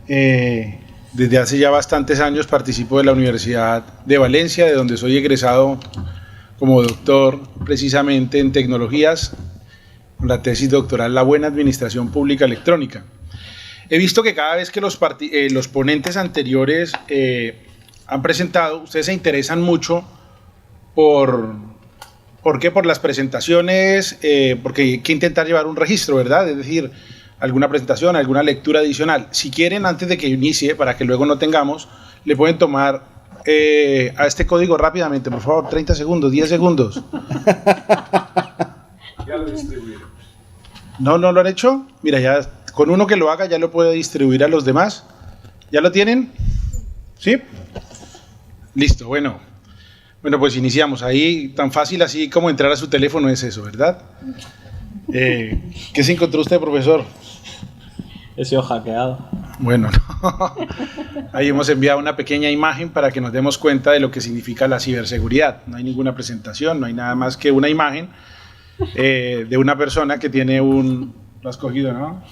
Desde hace ya bastantes años participo de la Universidad de Valencia, de donde soy egresado como doctor precisamente en tecnologías, con la tesis doctoral La Buena Administración Pública Electrónica. He visto que cada vez que los ponentes anteriores han presentado, ustedes se interesan mucho ¿Por qué? Por las presentaciones, porque hay que intentar llevar un registro, ¿verdad? Es decir, alguna presentación, alguna lectura adicional. Si quieren, antes de que inicie, para que luego no tengamos, le pueden tomar a este código rápidamente, por favor, 30 segundos, 10 segundos. Ya lo distribuyeron. ¿No lo han hecho? Mira, ya con uno que lo haga ya lo puede distribuir a los demás. ¿Ya lo tienen? ¿Sí? Listo, bueno. Bueno, pues iniciamos. Ahí, tan fácil así como entrar a su teléfono es eso, ¿verdad? ¿Qué se encontró usted, profesor? He sido hackeado. Bueno, no. Ahí hemos enviado una pequeña imagen para que nos demos cuenta de lo que significa la ciberseguridad. No hay ninguna presentación, no hay nada más que una imagen de una persona que tiene un... Lo has cogido, ¿no?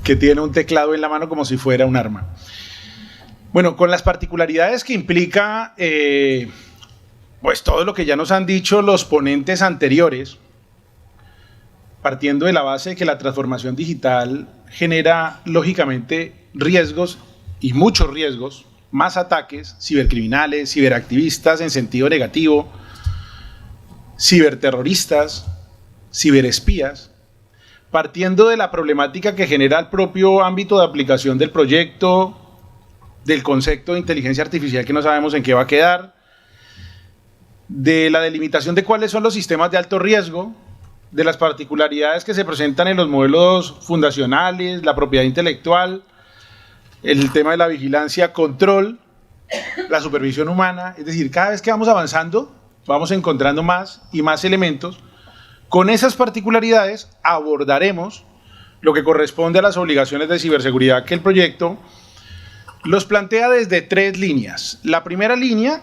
Que tiene un teclado en la mano como si fuera un arma. Bueno, con las particularidades que implica pues todo lo que ya nos han dicho los ponentes anteriores, partiendo de la base de que la transformación digital genera lógicamente riesgos y muchos riesgos, más ataques, cibercriminales, ciberactivistas en sentido negativo, ciberterroristas, ciberespías, partiendo de la problemática que genera el propio ámbito de aplicación del proyecto, del concepto de inteligencia artificial que no sabemos en qué va a quedar, de la delimitación de cuáles son los sistemas de alto riesgo, de las particularidades que se presentan en los modelos fundacionales, la propiedad intelectual, el tema de la vigilancia, control, la supervisión humana. Es decir, cada vez que vamos avanzando, vamos encontrando más y más elementos. Con esas particularidades abordaremos lo que corresponde a las obligaciones de ciberseguridad que el proyecto los plantea desde 3 líneas. La primera línea,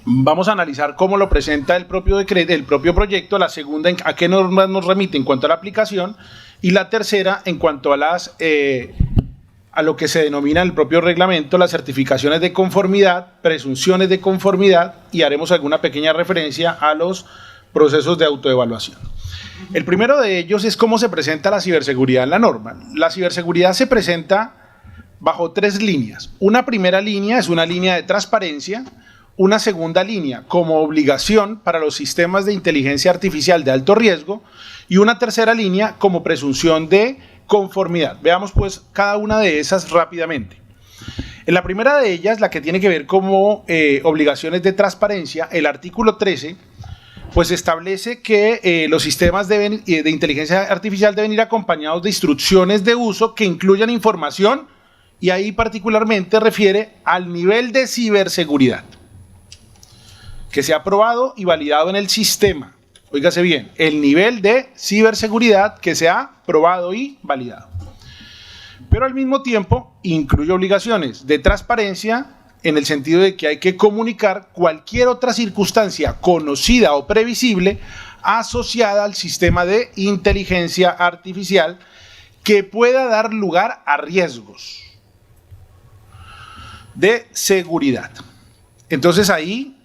vamos a analizar cómo lo presenta el propio decreto, el propio proyecto. La segunda, a qué normas nos remite en cuanto a la aplicación. Y la tercera, en cuanto a a lo que se denomina el propio reglamento, las certificaciones de conformidad, presunciones de conformidad, y haremos alguna pequeña referencia a los procesos de autoevaluación. El primero de ellos es cómo se presenta la ciberseguridad en la norma. La ciberseguridad se presenta bajo 3 líneas. Una primera línea es una línea de transparencia, una segunda línea como obligación para los sistemas de inteligencia artificial de alto riesgo y una tercera línea como presunción de conformidad. Veamos pues cada una de esas rápidamente. En la primera de ellas, la que tiene que ver como obligaciones de transparencia, el artículo 13 pues establece que los sistemas de inteligencia artificial deben ir acompañados de instrucciones de uso que incluyan información, y ahí particularmente refiere al nivel de ciberseguridad que se ha probado y validado en el sistema. Óigase bien, el nivel de ciberseguridad que se ha probado y validado. Pero al mismo tiempo incluye obligaciones de transparencia en el sentido de que hay que comunicar cualquier otra circunstancia conocida o previsible asociada al sistema de inteligencia artificial que pueda dar lugar a riesgos de seguridad. Entonces ahí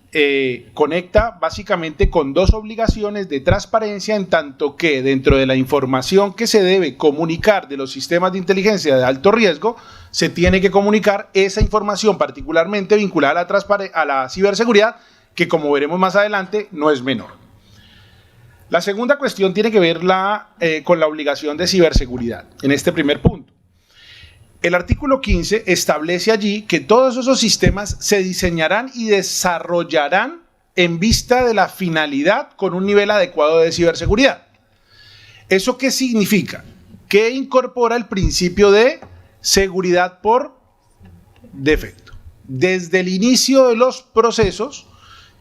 conecta básicamente con 2 obligaciones de transparencia, en tanto que dentro de la información que se debe comunicar de los sistemas de de alto riesgo, se tiene que comunicar esa información particularmente vinculada a la ciberseguridad, que como veremos más adelante no es menor. La segunda cuestión tiene que ver con la obligación de ciberseguridad en este primer punto. El artículo 15 establece allí que todos esos sistemas se diseñarán y desarrollarán en vista de la finalidad con un nivel adecuado de ciberseguridad. ¿Eso qué significa? Que incorpora el principio de seguridad por defecto. Desde el inicio de los procesos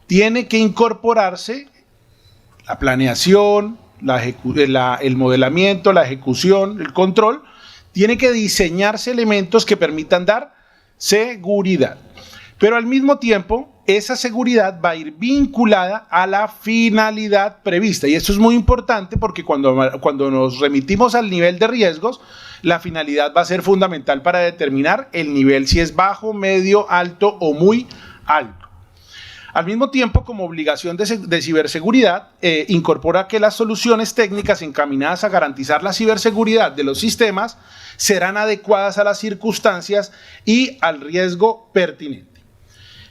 tiene que incorporarse la planeación, el modelamiento, la ejecución, el control. Tiene que diseñarse elementos que permitan dar seguridad. Pero al mismo tiempo, esa seguridad va a ir vinculada a la finalidad prevista. Y esto es muy importante porque cuando nos remitimos al nivel de riesgos, la finalidad va a ser fundamental para determinar el nivel, si es bajo, medio, alto o muy alto. Al mismo tiempo, como obligación de ciberseguridad, incorpora que las soluciones técnicas encaminadas a garantizar la ciberseguridad de los sistemas serán adecuadas a las circunstancias y al riesgo pertinente.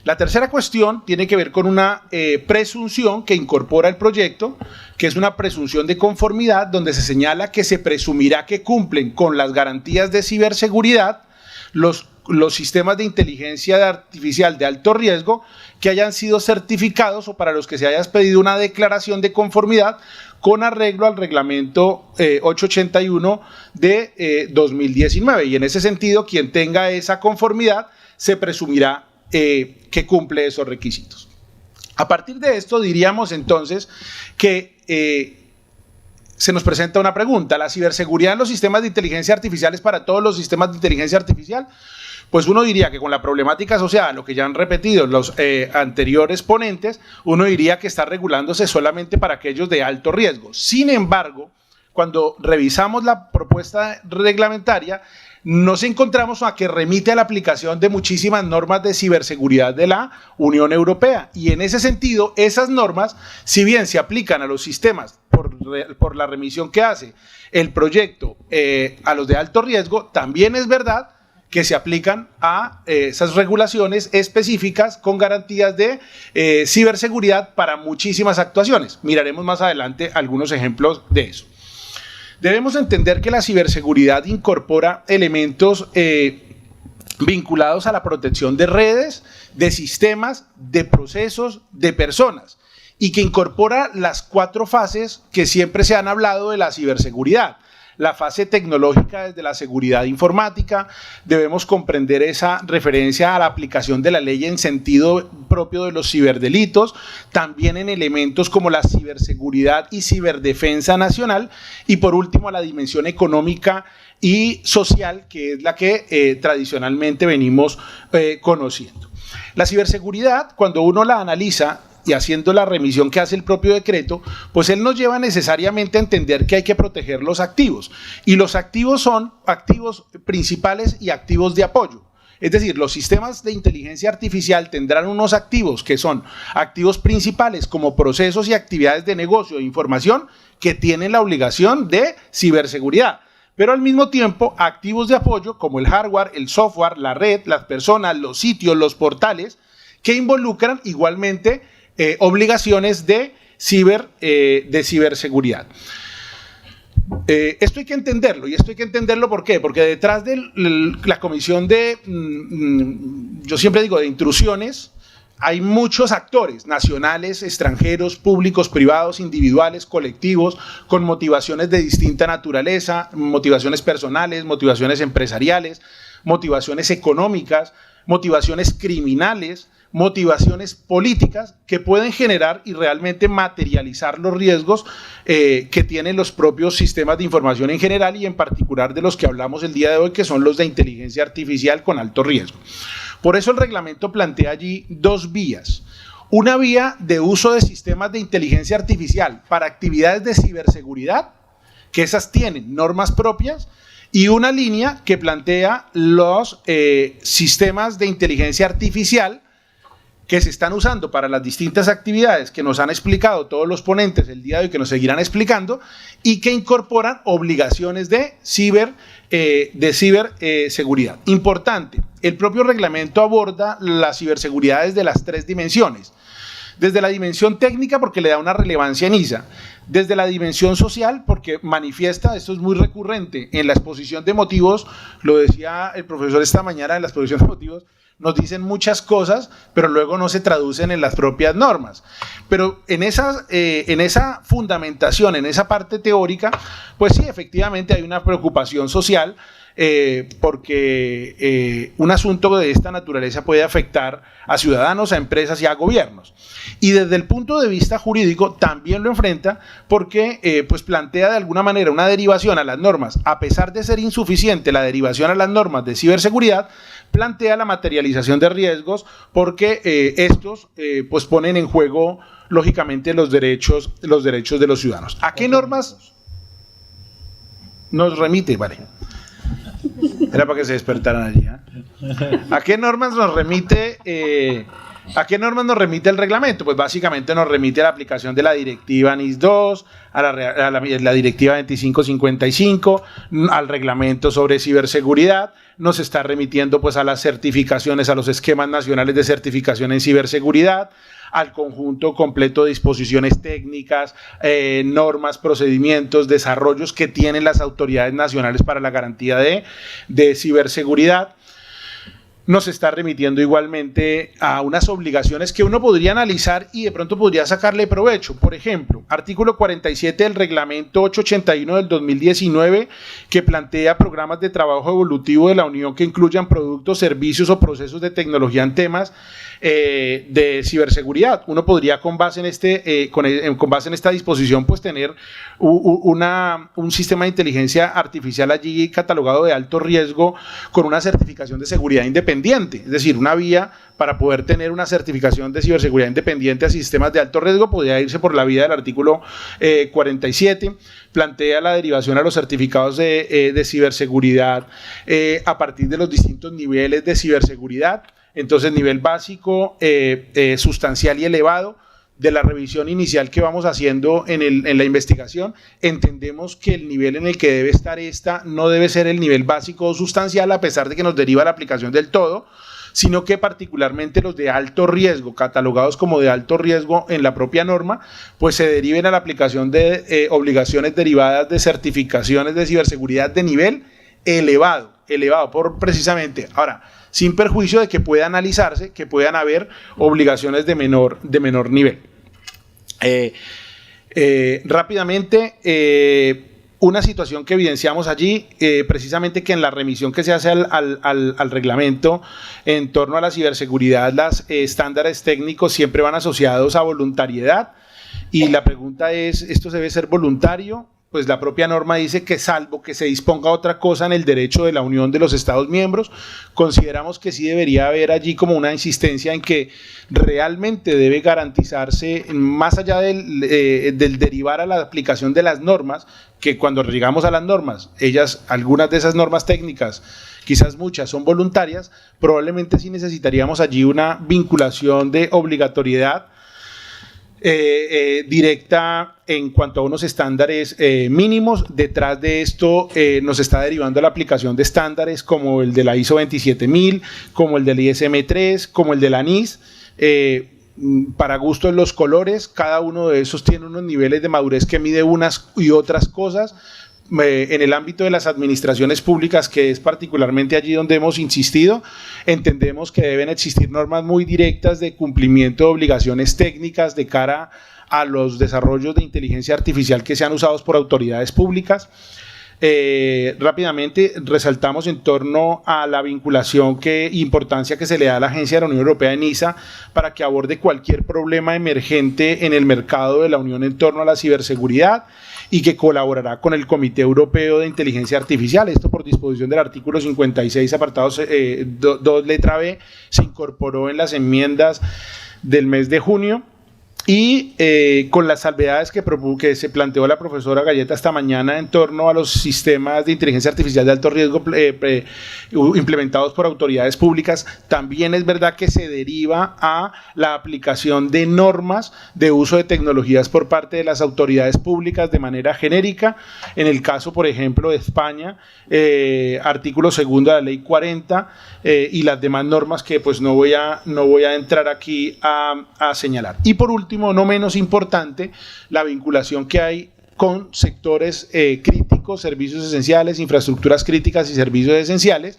La tercera cuestión tiene que ver con una presunción que incorpora el proyecto, que es una presunción de conformidad, donde se señala que se presumirá que cumplen con las garantías de ciberseguridad los sistemas de inteligencia artificial de alto riesgo que hayan sido certificados o para los que se haya pedido una declaración de conformidad con arreglo al reglamento 881 de 2019. Y en ese sentido, quien tenga esa conformidad se presumirá que cumple esos requisitos. A partir de esto diríamos entonces que se nos presenta una pregunta: ¿la ciberseguridad en los sistemas de inteligencia artificial es para todos los sistemas de inteligencia artificial? Pues uno diría que con la problemática asociada, lo que ya han repetido los anteriores ponentes, uno diría que está regulándose solamente para aquellos de alto riesgo. Sin embargo, cuando revisamos la propuesta reglamentaria, nos encontramos a que remite a la aplicación de muchísimas normas de ciberseguridad de la Unión Europea. Y en ese sentido, esas normas, si bien se aplican a los sistemas por la remisión que hace el proyecto a los de alto riesgo, también es verdad que se aplican a esas regulaciones específicas con garantías de ciberseguridad para muchísimas actuaciones. Miraremos más adelante algunos ejemplos de eso. Debemos entender que la ciberseguridad incorpora elementos vinculados a la protección de redes, de sistemas, de procesos, de personas, y que incorpora las 4 fases que siempre se han hablado de la ciberseguridad. La fase tecnológica desde la seguridad informática, debemos comprender esa referencia a la aplicación de la ley en sentido propio de los ciberdelitos, también en elementos como la ciberseguridad y ciberdefensa nacional, y por último a la dimensión económica y social, que es la que tradicionalmente venimos conociendo. La ciberseguridad, cuando uno la analiza, y haciendo la remisión que hace el propio decreto, pues él nos lleva necesariamente a entender que hay que proteger los activos. Y los activos son activos principales y activos de apoyo. Es decir, los sistemas de inteligencia artificial tendrán unos activos que son activos principales como procesos y actividades de negocio e información que tienen la obligación de ciberseguridad. Pero al mismo tiempo, activos de apoyo como el hardware, el software, la red, las personas, los sitios, los portales, que involucran igualmente obligaciones de ciberseguridad. Esto hay que entenderlo, y esto hay que entenderlo ¿por qué? Porque detrás de la comisión de, yo siempre digo, de intrusiones, hay muchos actores, nacionales, extranjeros, públicos, privados, individuales, colectivos, con motivaciones de distinta naturaleza, motivaciones personales, motivaciones empresariales, motivaciones económicas, motivaciones criminales, motivaciones políticas que pueden generar y realmente materializar los riesgos que tienen los propios sistemas de información en general y en particular de los que hablamos el día de hoy, que son los de inteligencia artificial con alto riesgo. Por eso el reglamento plantea allí 2 vías. Una vía de uso de sistemas de inteligencia artificial para actividades de ciberseguridad, que esas tienen normas propias, y una línea que plantea los sistemas de inteligencia artificial que se están usando para las distintas actividades que nos han explicado todos los ponentes el día de hoy, que nos seguirán explicando, y que incorporan obligaciones de ciberseguridad. Importante, el propio reglamento aborda la ciberseguridad desde las 3 dimensiones. Desde la dimensión técnica, porque le da una relevancia en ISA. Desde la dimensión social, porque manifiesta, esto es muy recurrente, en la exposición de motivos, lo decía el profesor esta mañana en la exposición de motivos, nos dicen muchas cosas, pero luego no se traducen en las propias normas. Pero en esa fundamentación, en esa parte teórica, pues sí, efectivamente hay una preocupación social, porque un asunto de esta naturaleza puede afectar a ciudadanos, a empresas y a gobiernos. Y desde el punto de vista jurídico también lo enfrenta porque pues plantea de alguna manera una derivación a las normas. A pesar de ser insuficiente la derivación a las normas de ciberseguridad, plantea la materialización de riesgos porque estos pues ponen en juego lógicamente los derechos de los ciudadanos. ¿A qué normas nos remite? Vale. Era para que se despertaran allí. ¿A qué normas nos remite ¿A qué normas nos remite el reglamento? Pues básicamente nos remite a la aplicación de la directiva NIS-2, a la directiva 2555, al reglamento sobre ciberseguridad, nos está remitiendo pues a las certificaciones, a los esquemas nacionales de certificación en ciberseguridad, al conjunto completo de disposiciones técnicas, normas, procedimientos, desarrollos que tienen las autoridades nacionales para la garantía de ciberseguridad. Nos está remitiendo igualmente a unas obligaciones que uno podría analizar y de pronto podría sacarle provecho. Por ejemplo, artículo 47 del reglamento 881 del 2019, que plantea programas de trabajo evolutivo de la Unión que incluyan productos, servicios o procesos de tecnología en temas de ciberseguridad. Uno podría con base en esta disposición pues tener un sistema de inteligencia artificial allí catalogado de alto riesgo con una certificación de seguridad independiente, es decir, una vía para poder tener una certificación de ciberseguridad independiente a sistemas de alto riesgo podría irse por la vía del artículo 47, plantea la derivación a los certificados de ciberseguridad a partir de los distintos niveles de ciberseguridad. Entonces, nivel básico, sustancial y elevado. De la revisión inicial que vamos haciendo en la investigación, entendemos que el nivel en el que debe estar esta no debe ser el nivel básico o sustancial, a pesar de que nos deriva la aplicación del todo, sino que particularmente los de alto riesgo, catalogados como de alto riesgo en la propia norma, pues se deriven a la aplicación de obligaciones derivadas de certificaciones de ciberseguridad de nivel elevado por precisamente, ahora, sin perjuicio de que pueda analizarse, que puedan haber obligaciones de menor nivel. Rápidamente, una situación que evidenciamos allí, precisamente que en la remisión que se hace al reglamento en torno a la ciberseguridad, los estándares técnicos siempre van asociados a voluntariedad, y la pregunta es, ¿esto debe ser voluntario? Pues la propia norma dice que salvo que se disponga otra cosa en el derecho de la Unión de los Estados miembros, consideramos que sí debería haber allí como una insistencia en que realmente debe garantizarse, más allá del derivar a la aplicación de las normas, que cuando llegamos a las normas, algunas de esas normas técnicas, quizás muchas son voluntarias, probablemente sí necesitaríamos allí una vinculación de obligatoriedad directa en cuanto a unos estándares mínimos. Detrás de esto nos está derivando la aplicación de estándares como el de la ISO 27000, como el del ISM3, como el de la NIS. Para gusto en los colores, cada uno de esos tiene unos niveles de madurez que mide unas y otras cosas. En el ámbito de las administraciones públicas, que es particularmente allí donde hemos insistido, entendemos que deben existir normas muy directas de cumplimiento de obligaciones técnicas de cara a los desarrollos de inteligencia artificial que sean usados por autoridades públicas. Rápidamente resaltamos en torno a la vinculación importancia que se le da a la Agencia de la Unión Europea ENISA para que aborde cualquier problema emergente en el mercado de la Unión en torno a la ciberseguridad, y que colaborará con el Comité Europeo de Inteligencia Artificial. Esto por disposición del artículo 56, apartados 2, letra B, se incorporó en las enmiendas del mes de junio. Y con las salvedades que se planteó la profesora Galleta esta mañana en torno a los sistemas de inteligencia artificial de alto riesgo implementados por autoridades públicas, también es verdad que se deriva a la aplicación de normas de uso de tecnologías por parte de las autoridades públicas de manera genérica. En el caso, por ejemplo, de España, artículo 2 de la ley 40 y las demás normas que pues no voy a entrar aquí a señalar. Y por último, no menos importante, la vinculación que hay con sectores críticos, servicios esenciales, infraestructuras críticas y servicios esenciales,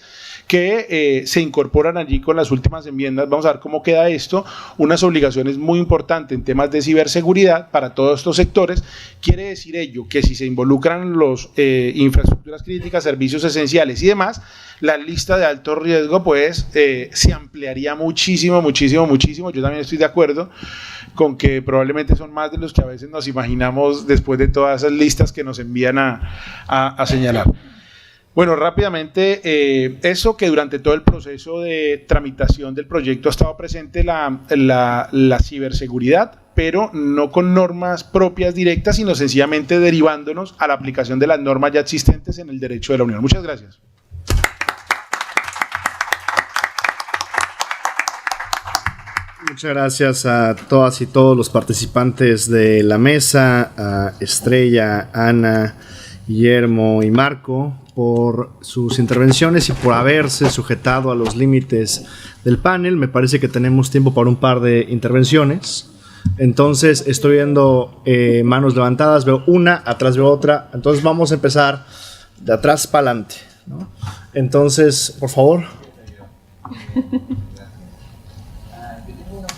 que se incorporan allí con las últimas enmiendas. Vamos a ver cómo queda esto, unas obligaciones muy importantes en temas de ciberseguridad para todos estos sectores. Quiere decir ello que si se involucran los infraestructuras críticas, servicios esenciales y demás, la lista de alto riesgo pues se ampliaría muchísimo. Yo también estoy de acuerdo con que probablemente son más de los que a veces nos imaginamos después de todas esas listas que nos envían a señalar. Bueno, rápidamente, eso que durante todo el proceso de tramitación del proyecto ha estado presente la ciberseguridad, pero no con normas propias directas, sino sencillamente derivándonos a la aplicación de las normas ya existentes en el derecho de la Unión. Muchas gracias. Muchas gracias a todas y todos los participantes de la mesa, a Estrella, Ana, Guillermo y Marco, por sus intervenciones y por haberse sujetado a los límites del panel. Me parece que tenemos tiempo para un par de intervenciones. Entonces estoy viendo manos levantadas, veo una, atrás veo otra. Entonces vamos a empezar de atrás para adelante, ¿no? Entonces, por favor.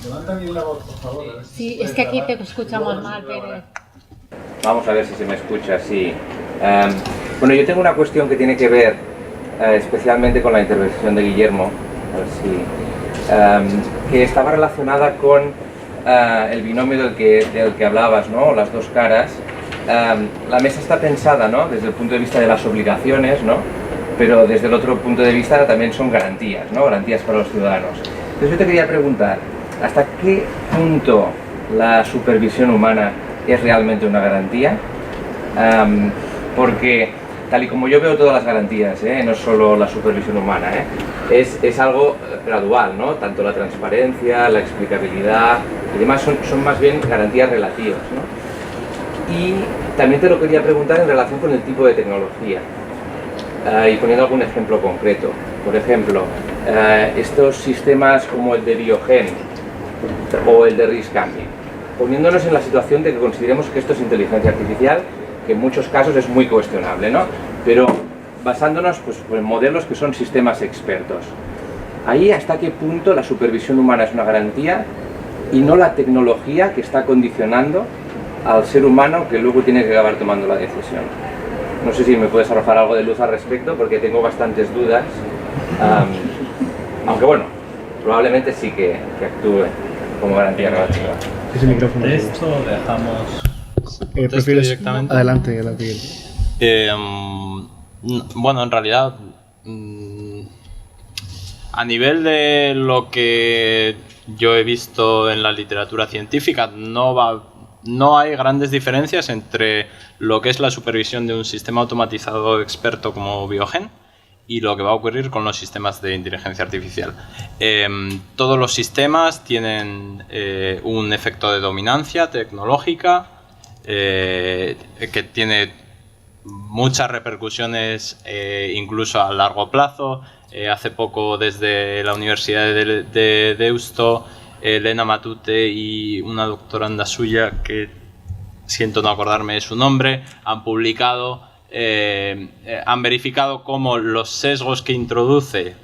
Levanta bien la voz, por favor. Sí, es que aquí te escuchamos mal, Pérez. Vamos a ver si se me escucha, sí. Bueno, yo tengo una cuestión que tiene que ver especialmente con la intervención de Guillermo, a ver si, que estaba relacionada con el binomio del que hablabas, ¿no? Las dos caras. La mesa está pensada, ¿no? Desde el punto de vista de las obligaciones, ¿no? Pero desde el otro punto de vista también son garantías, ¿no? Garantías para los ciudadanos. Entonces yo te quería preguntar, ¿hasta qué punto la supervisión humana es realmente una garantía? Porque tal y como yo veo todas las garantías, no solo la supervisión humana, es algo gradual, ¿no? Tanto la transparencia, la explicabilidad y demás son más bien garantías relativas, ¿no? Y también te lo quería preguntar en relación con el tipo de tecnología y poniendo algún ejemplo concreto. Por ejemplo, estos sistemas como el de Biogen o el de Risk Camping, poniéndonos en la situación de que consideremos que esto es inteligencia artificial, que en muchos casos es muy cuestionable, ¿no? Pero basándonos pues, en modelos que son sistemas expertos. Ahí, ¿hasta qué punto la supervisión humana es una garantía y no la tecnología que está condicionando al ser humano que luego tiene que acabar tomando la decisión? No sé si me puedes arrojar algo de luz al respecto, porque tengo bastantes dudas. Aunque bueno, probablemente sí que actúe como garantía relativa. Ese micrófono. Esto dejamos... ¿Prefieres directamente? Adelante. Bueno, en realidad, a nivel de lo que yo he visto en la literatura científica, no hay grandes diferencias entre lo que es la supervisión de un sistema automatizado experto como Biogen y lo que va a ocurrir con los sistemas de inteligencia artificial. Todos los sistemas tienen un efecto de dominancia tecnológica que tiene muchas repercusiones incluso a largo plazo. Hace poco desde la Universidad de Deusto, Elena Matute y una doctoranda suya, que siento no acordarme de su nombre, han publicado, han verificado cómo los sesgos que introduce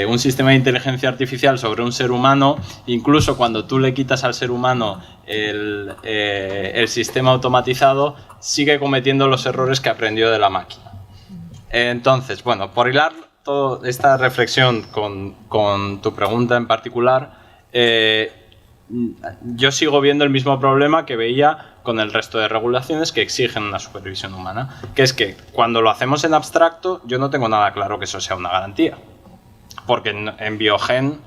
un sistema de inteligencia artificial sobre un ser humano, incluso cuando tú le quitas al ser humano el sistema automatizado, sigue cometiendo los errores que aprendió de la máquina. Entonces, bueno, por hilar toda esta reflexión con tu pregunta en particular, yo sigo viendo el mismo problema que veía con el resto de regulaciones que exigen una supervisión humana, que es que cuando lo hacemos en abstracto, yo no tengo nada claro que eso sea una garantía. Porque en Biogen,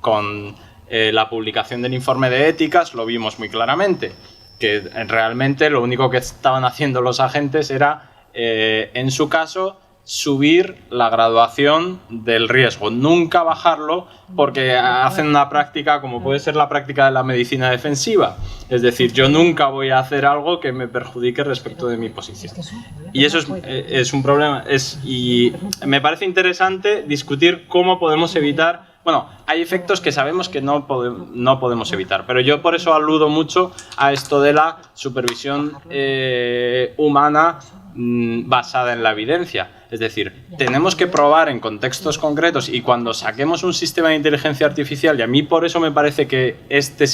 con la publicación del informe de éticas, lo vimos muy claramente, que realmente lo único que estaban haciendo los agentes era, en su caso, subir la graduación del riesgo, nunca bajarlo, porque hacen una práctica como puede ser la práctica de la medicina defensiva. Es decir, yo nunca voy a hacer algo que me perjudique respecto de mi posición. Y eso es un problema. Y me parece interesante discutir cómo podemos evitar... Bueno, hay efectos que sabemos que no podemos evitar, pero yo por eso aludo mucho a esto de la supervisión humana basada en la evidencia. Es decir, tenemos que probar en contextos concretos, y cuando saquemos un sistema de inteligencia artificial, y a mí por eso me parece que esta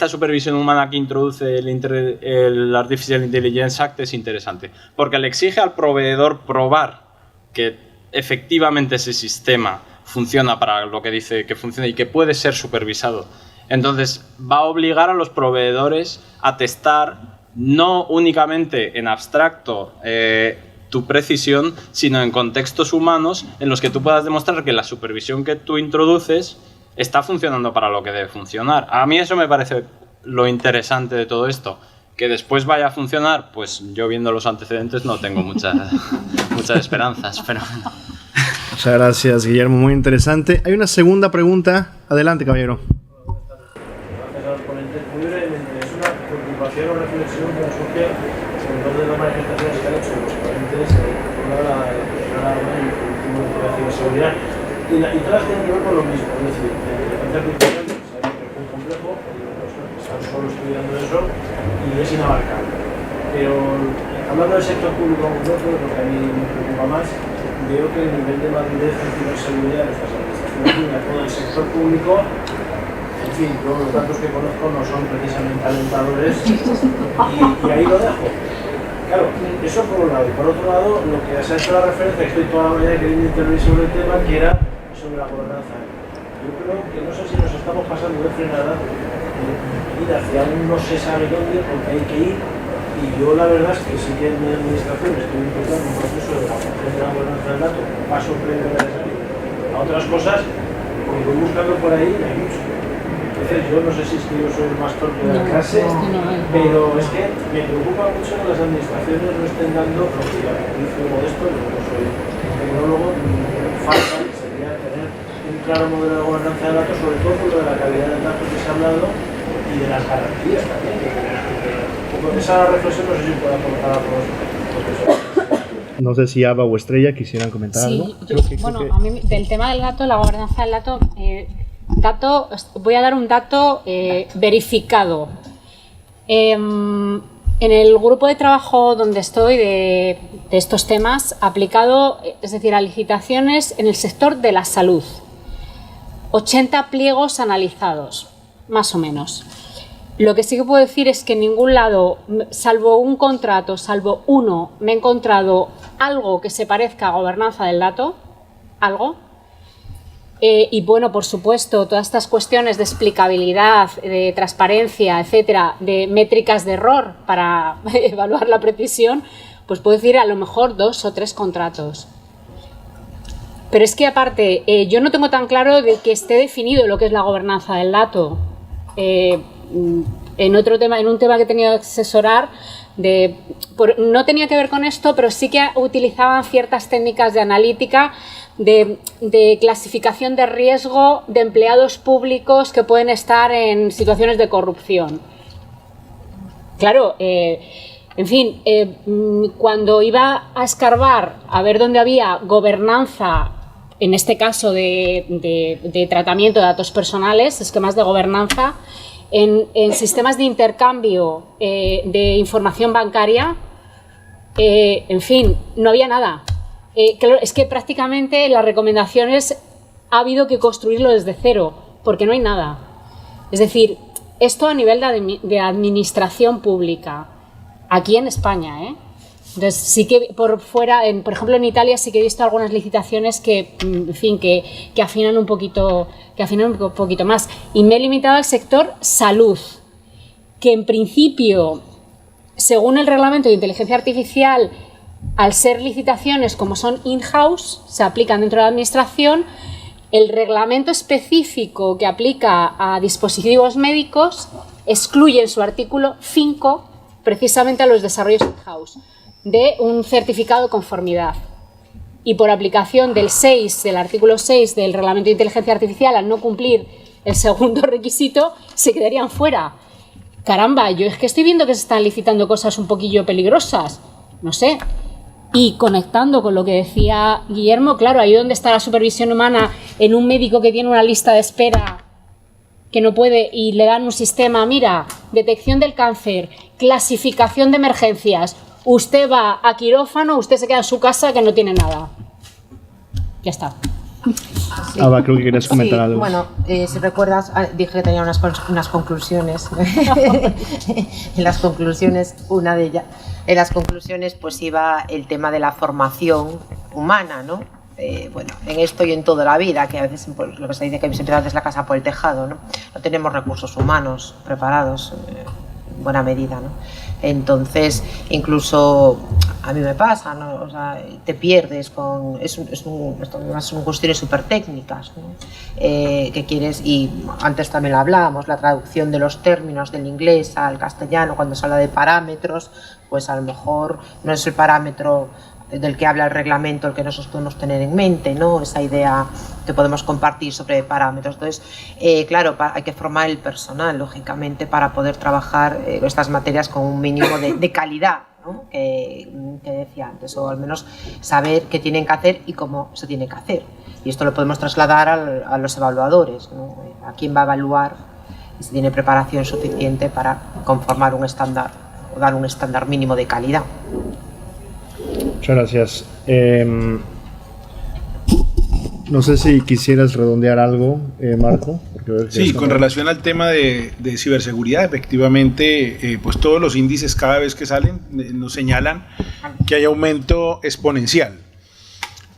supervisión humana que introduce el Artificial Intelligence Act es interesante, porque le exige al proveedor probar que efectivamente ese sistema funciona para lo que dice que funciona y que puede ser supervisado. Entonces va a obligar a los proveedores a testar no únicamente en abstracto tu precisión, sino en contextos humanos en los que tú puedas demostrar que la supervisión que tú introduces está funcionando para lo que debe funcionar. A mí eso me parece lo interesante de todo esto. Que después vaya a funcionar, pues yo viendo los antecedentes no tengo muchas esperanzas, pero... Muchas gracias, Guillermo, muy interesante. Hay una segunda pregunta. Adelante, caballero. Gracias al ponente. Muy brevemente, es una preocupación o reflexión que nos surge sobre todo de las manifestaciones que han hecho los ponentes por la última de ciberseguridad. Y todas tienen que ver con lo mismo, es decir, la inteligencia artificial sabemos que es muy complejo, están solo estudiando eso y es inabarcable. Pero hablando del sector público completo, lo que a mí me preocupa más, veo que el nivel de madurez en ciberseguridad de nuestras administraciones y a todo el sector público, en fin, yo los datos que conozco no son precisamente alentadores y ahí lo dejo. Claro, eso por un lado. Y por otro lado, lo que se ha hecho la referencia, que estoy toda la mañana queriendo intervenir sobre el tema, que era sobre la gobernanza. Yo creo que no sé si nos estamos pasando de frenada, ir hacia un no se sabe dónde, porque hay que ir. Y yo la verdad es que sí que en mi administración estoy impulsando un proceso de la gobernanza del dato, un paso previo necesario a otras cosas, porque voy buscando por ahí y hay mucho. Entonces yo no sé si es que yo soy el más torpe de la clase, pero es que me preocupa mucho que las administraciones no estén dando, porque a juicio modesto, yo no soy tecnólogo, falta sería tener un claro modelo de gobernanza de datos, sobre todo por lo de la calidad de datos que se ha hablado y de las garantías también. Esa reflexión no sé si puede aportar a todos los profesores. No sé si Ava o Estrella quisieran comentar algo. A mí del tema del dato, la gobernanza del dato, voy a dar un dato verificado. En el grupo de trabajo donde estoy de estos temas, aplicado, es decir, a licitaciones en el sector de la salud, 80 pliegos analizados, más o menos. Lo que sí que puedo decir es que en ningún lado, salvo un contrato, salvo uno, me he encontrado algo que se parezca a gobernanza del dato, algo. Y bueno, por supuesto, todas estas cuestiones de explicabilidad, de transparencia, etcétera, de métricas de error para evaluar la precisión, pues puedo decir a lo mejor 2 o 3 contratos. Pero es que aparte, yo no tengo tan claro de que esté definido lo que es la gobernanza del dato. En otro tema, en un tema que he tenido que asesorar, no tenía que ver con esto, pero sí que utilizaban ciertas técnicas de analítica, de clasificación de riesgo de empleados públicos que pueden estar en situaciones de corrupción. Claro, en fin, cuando iba a escarbar a ver dónde había gobernanza, en este caso de tratamiento de datos personales, esquemas de gobernanza, en sistemas de intercambio de información bancaria, en fin, no había nada. Claro, es que prácticamente las recomendaciones ha habido que construirlo desde cero, porque no hay nada. Es decir, esto a nivel de administración pública, aquí en España, ¿eh? Entonces sí que por fuera, por ejemplo en Italia sí que he visto algunas licitaciones que, en fin, que afinan un poquito más. Y me he limitado al sector salud, que en principio, según el reglamento de inteligencia artificial, al ser licitaciones como son in-house, se aplican dentro de la administración. El reglamento específico que aplica a dispositivos médicos excluye en su artículo 5 precisamente a los desarrollos in-house de un certificado de conformidad. Y por aplicación del artículo 6 del reglamento de inteligencia artificial, al no cumplir el segundo requisito, se quedarían fuera. Caramba, yo es que estoy viendo que se están licitando cosas un poquillo peligrosas, no sé. Y conectando con lo que decía Guillermo, claro, ahí donde está la supervisión humana en un médico que tiene una lista de espera que no puede y le dan un sistema, mira, detección del cáncer, clasificación de emergencias, usted va a quirófano, usted se queda en su casa que no tiene nada. Ya está. Sí. Creo que querías comentar algo. Bueno, si recuerdas, dije que tenía unas conclusiones. En las conclusiones, en las conclusiones pues iba el tema de la formación humana, ¿no? Bueno, en esto y en toda la vida, que a veces pues, lo que se dice que se empieza desde la casa por el tejado, ¿no? No tenemos recursos humanos preparados en buena medida, ¿no? Entonces, incluso a mí me pasa, ¿no? O sea, te pierdes con... son cuestiones súper técnicas, ¿no? Que quieres, y antes también lo hablábamos, la traducción de los términos del inglés al castellano, cuando se habla de parámetros, pues a lo mejor no es el parámetro del que habla el reglamento, el que nosotros podemos tener en mente, ¿no? Esa idea que podemos compartir sobre parámetros. Entonces, claro, hay que formar el personal, lógicamente, para poder trabajar estas materias con un mínimo de calidad, ¿no? que decía antes, o al menos saber qué tienen que hacer y cómo se tiene que hacer. Y esto lo podemos trasladar a los evaluadores, ¿no? A quién va a evaluar y si tiene preparación suficiente para conformar un estándar o dar un estándar mínimo de calidad. Muchas gracias. No sé si quisieras redondear algo, Marco. Sí, con relación al tema de ciberseguridad, efectivamente, pues todos los índices cada vez que salen nos señalan que hay aumento exponencial.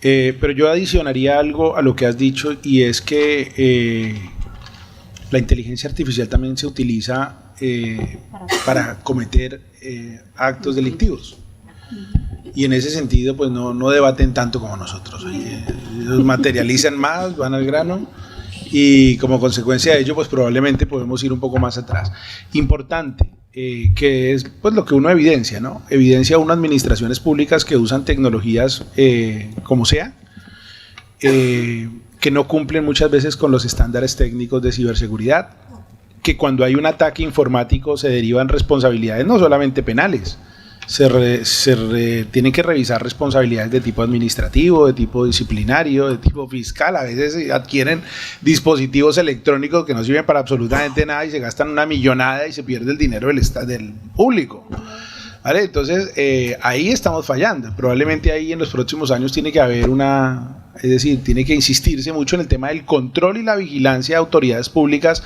Pero yo adicionaría algo a lo que has dicho, y es que la inteligencia artificial también se utiliza para cometer actos delictivos. Y en ese sentido, pues no debaten tanto como nosotros. Ellos materializan más, van al grano, y como consecuencia de ello, pues probablemente podemos ir un poco más atrás. Importante, que es pues lo que uno evidencia, ¿no? Evidencia unas administraciones públicas que usan tecnologías como sea, que no cumplen muchas veces con los estándares técnicos de ciberseguridad, que cuando hay un ataque informático se derivan responsabilidades no solamente penales, tienen que revisar responsabilidades de tipo administrativo, de tipo disciplinario, de tipo fiscal. A veces adquieren dispositivos electrónicos que no sirven para absolutamente nada y se gastan una millonada y se pierde el dinero del público, ¿vale? Entonces ahí estamos fallando. Probablemente ahí en los próximos años tiene que haber es decir, tiene que insistirse mucho en el tema del control y la vigilancia de autoridades públicas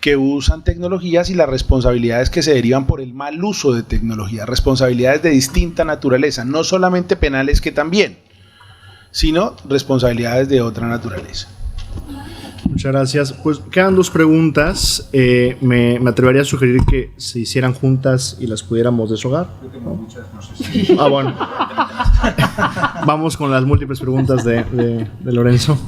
que usan tecnologías y las responsabilidades que se derivan por el mal uso de tecnología, responsabilidades de distinta naturaleza, no solamente penales, que también, sino responsabilidades de otra naturaleza. Muchas gracias. Pues quedan dos preguntas. Me atrevería a sugerir que se hicieran juntas y las pudiéramos deshogar. Yo tengo muchas, no sé si... Bueno. Vamos con las múltiples preguntas de Lorenzo.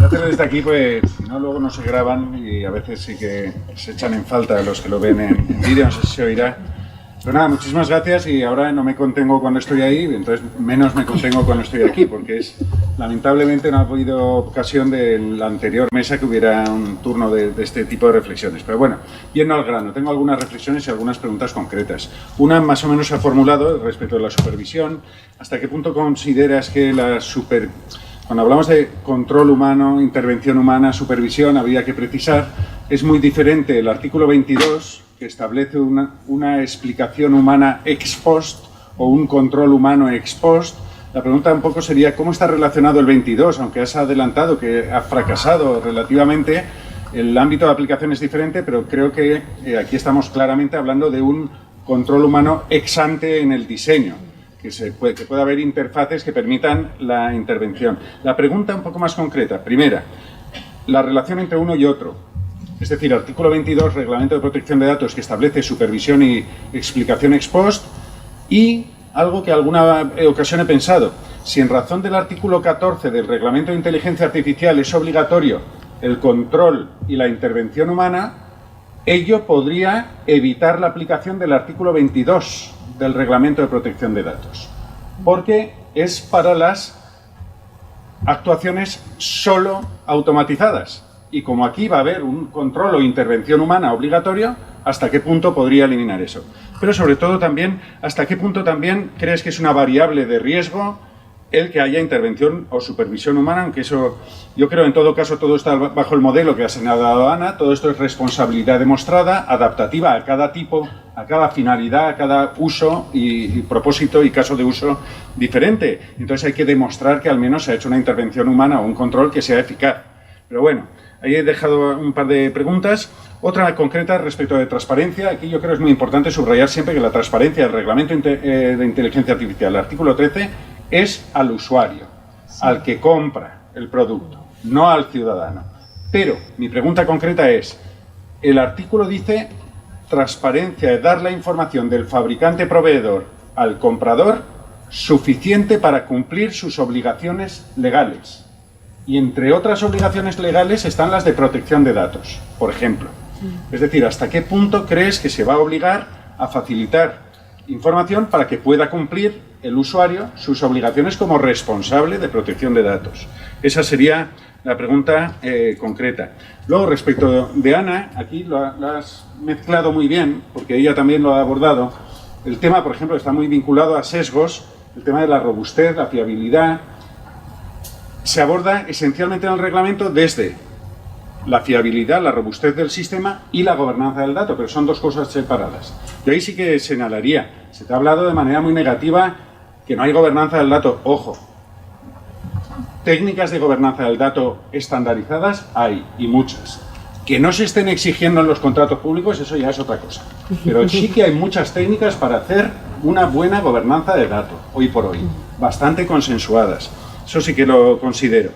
Hacerlo desde aquí, pues, si no, luego no se graban y a veces sí que se echan en falta los que lo ven en vídeo, no sé si se oirá. Pero nada, muchísimas gracias, y ahora no me contengo cuando estoy ahí, entonces menos me contengo cuando estoy aquí, porque lamentablemente no ha habido ocasión de la anterior mesa que hubiera un turno de este tipo de reflexiones. Pero bueno, yendo al grano, tengo algunas reflexiones y algunas preguntas concretas. Una más o menos se ha formulado respecto a la supervisión. ¿Hasta qué punto consideras que cuando hablamos de control humano, intervención humana, supervisión, habría que precisar, es muy diferente el artículo 22, que establece una explicación humana ex post o un control humano ex post? La pregunta un poco sería, ¿cómo está relacionado el 22? Aunque has adelantado que ha fracasado relativamente, el ámbito de aplicación es diferente, pero creo que aquí estamos claramente hablando de un control humano ex ante en el diseño, que puede haber interfaces que permitan la intervención. La pregunta un poco más concreta, primera, la relación entre uno y otro. Es decir, artículo 22, Reglamento de Protección de Datos, que establece supervisión y explicación ex post, y algo que alguna ocasión he pensado, si en razón del artículo 14 del Reglamento de Inteligencia Artificial es obligatorio el control y la intervención humana, ello podría evitar la aplicación del artículo 22 del Reglamento de Protección de Datos, porque es para las actuaciones solo automatizadas. Y como aquí va a haber un control o intervención humana obligatorio, ¿hasta qué punto podría eliminar eso? Pero sobre todo también, ¿hasta qué punto también crees que es una variable de riesgo el que haya intervención o supervisión humana? Aunque eso, yo creo en todo caso, todo está bajo el modelo que ha señalado Ana, todo esto es responsabilidad demostrada, adaptativa a cada tipo, a cada finalidad, a cada uso y propósito y caso de uso diferente. Entonces hay que demostrar que al menos se ha hecho una intervención humana o un control que sea eficaz. Pero bueno, ahí he dejado un par de preguntas. Otra concreta respecto de transparencia. Aquí yo creo que es muy importante subrayar siempre que la transparencia del Reglamento de Inteligencia Artificial, el artículo 13, es al usuario, al que compra el producto, no al ciudadano. Pero mi pregunta concreta es, el artículo dice transparencia es dar la información del fabricante proveedor al comprador suficiente para cumplir sus obligaciones legales. Y entre otras obligaciones legales están las de protección de datos, por ejemplo. Es decir, ¿hasta qué punto crees que se va a obligar a facilitar información para que pueda cumplir el usuario sus obligaciones como responsable de protección de datos. Esa sería la pregunta concreta. Luego, respecto de Ana, aquí lo has mezclado muy bien, porque ella también lo ha abordado. El tema, por ejemplo, está muy vinculado a sesgos, el tema de la robustez, la fiabilidad. Se aborda esencialmente en el reglamento desde la fiabilidad, la robustez del sistema y la gobernanza del dato, pero son dos cosas separadas. Yo ahí sí que señalaría, se te ha hablado de manera muy negativa que no hay gobernanza del dato. Ojo, técnicas de gobernanza del dato estandarizadas hay, y muchas. Que no se estén exigiendo en los contratos públicos, eso ya es otra cosa. Pero sí que hay muchas técnicas para hacer una buena gobernanza de datos, hoy por hoy, bastante consensuadas. Eso sí que lo considero.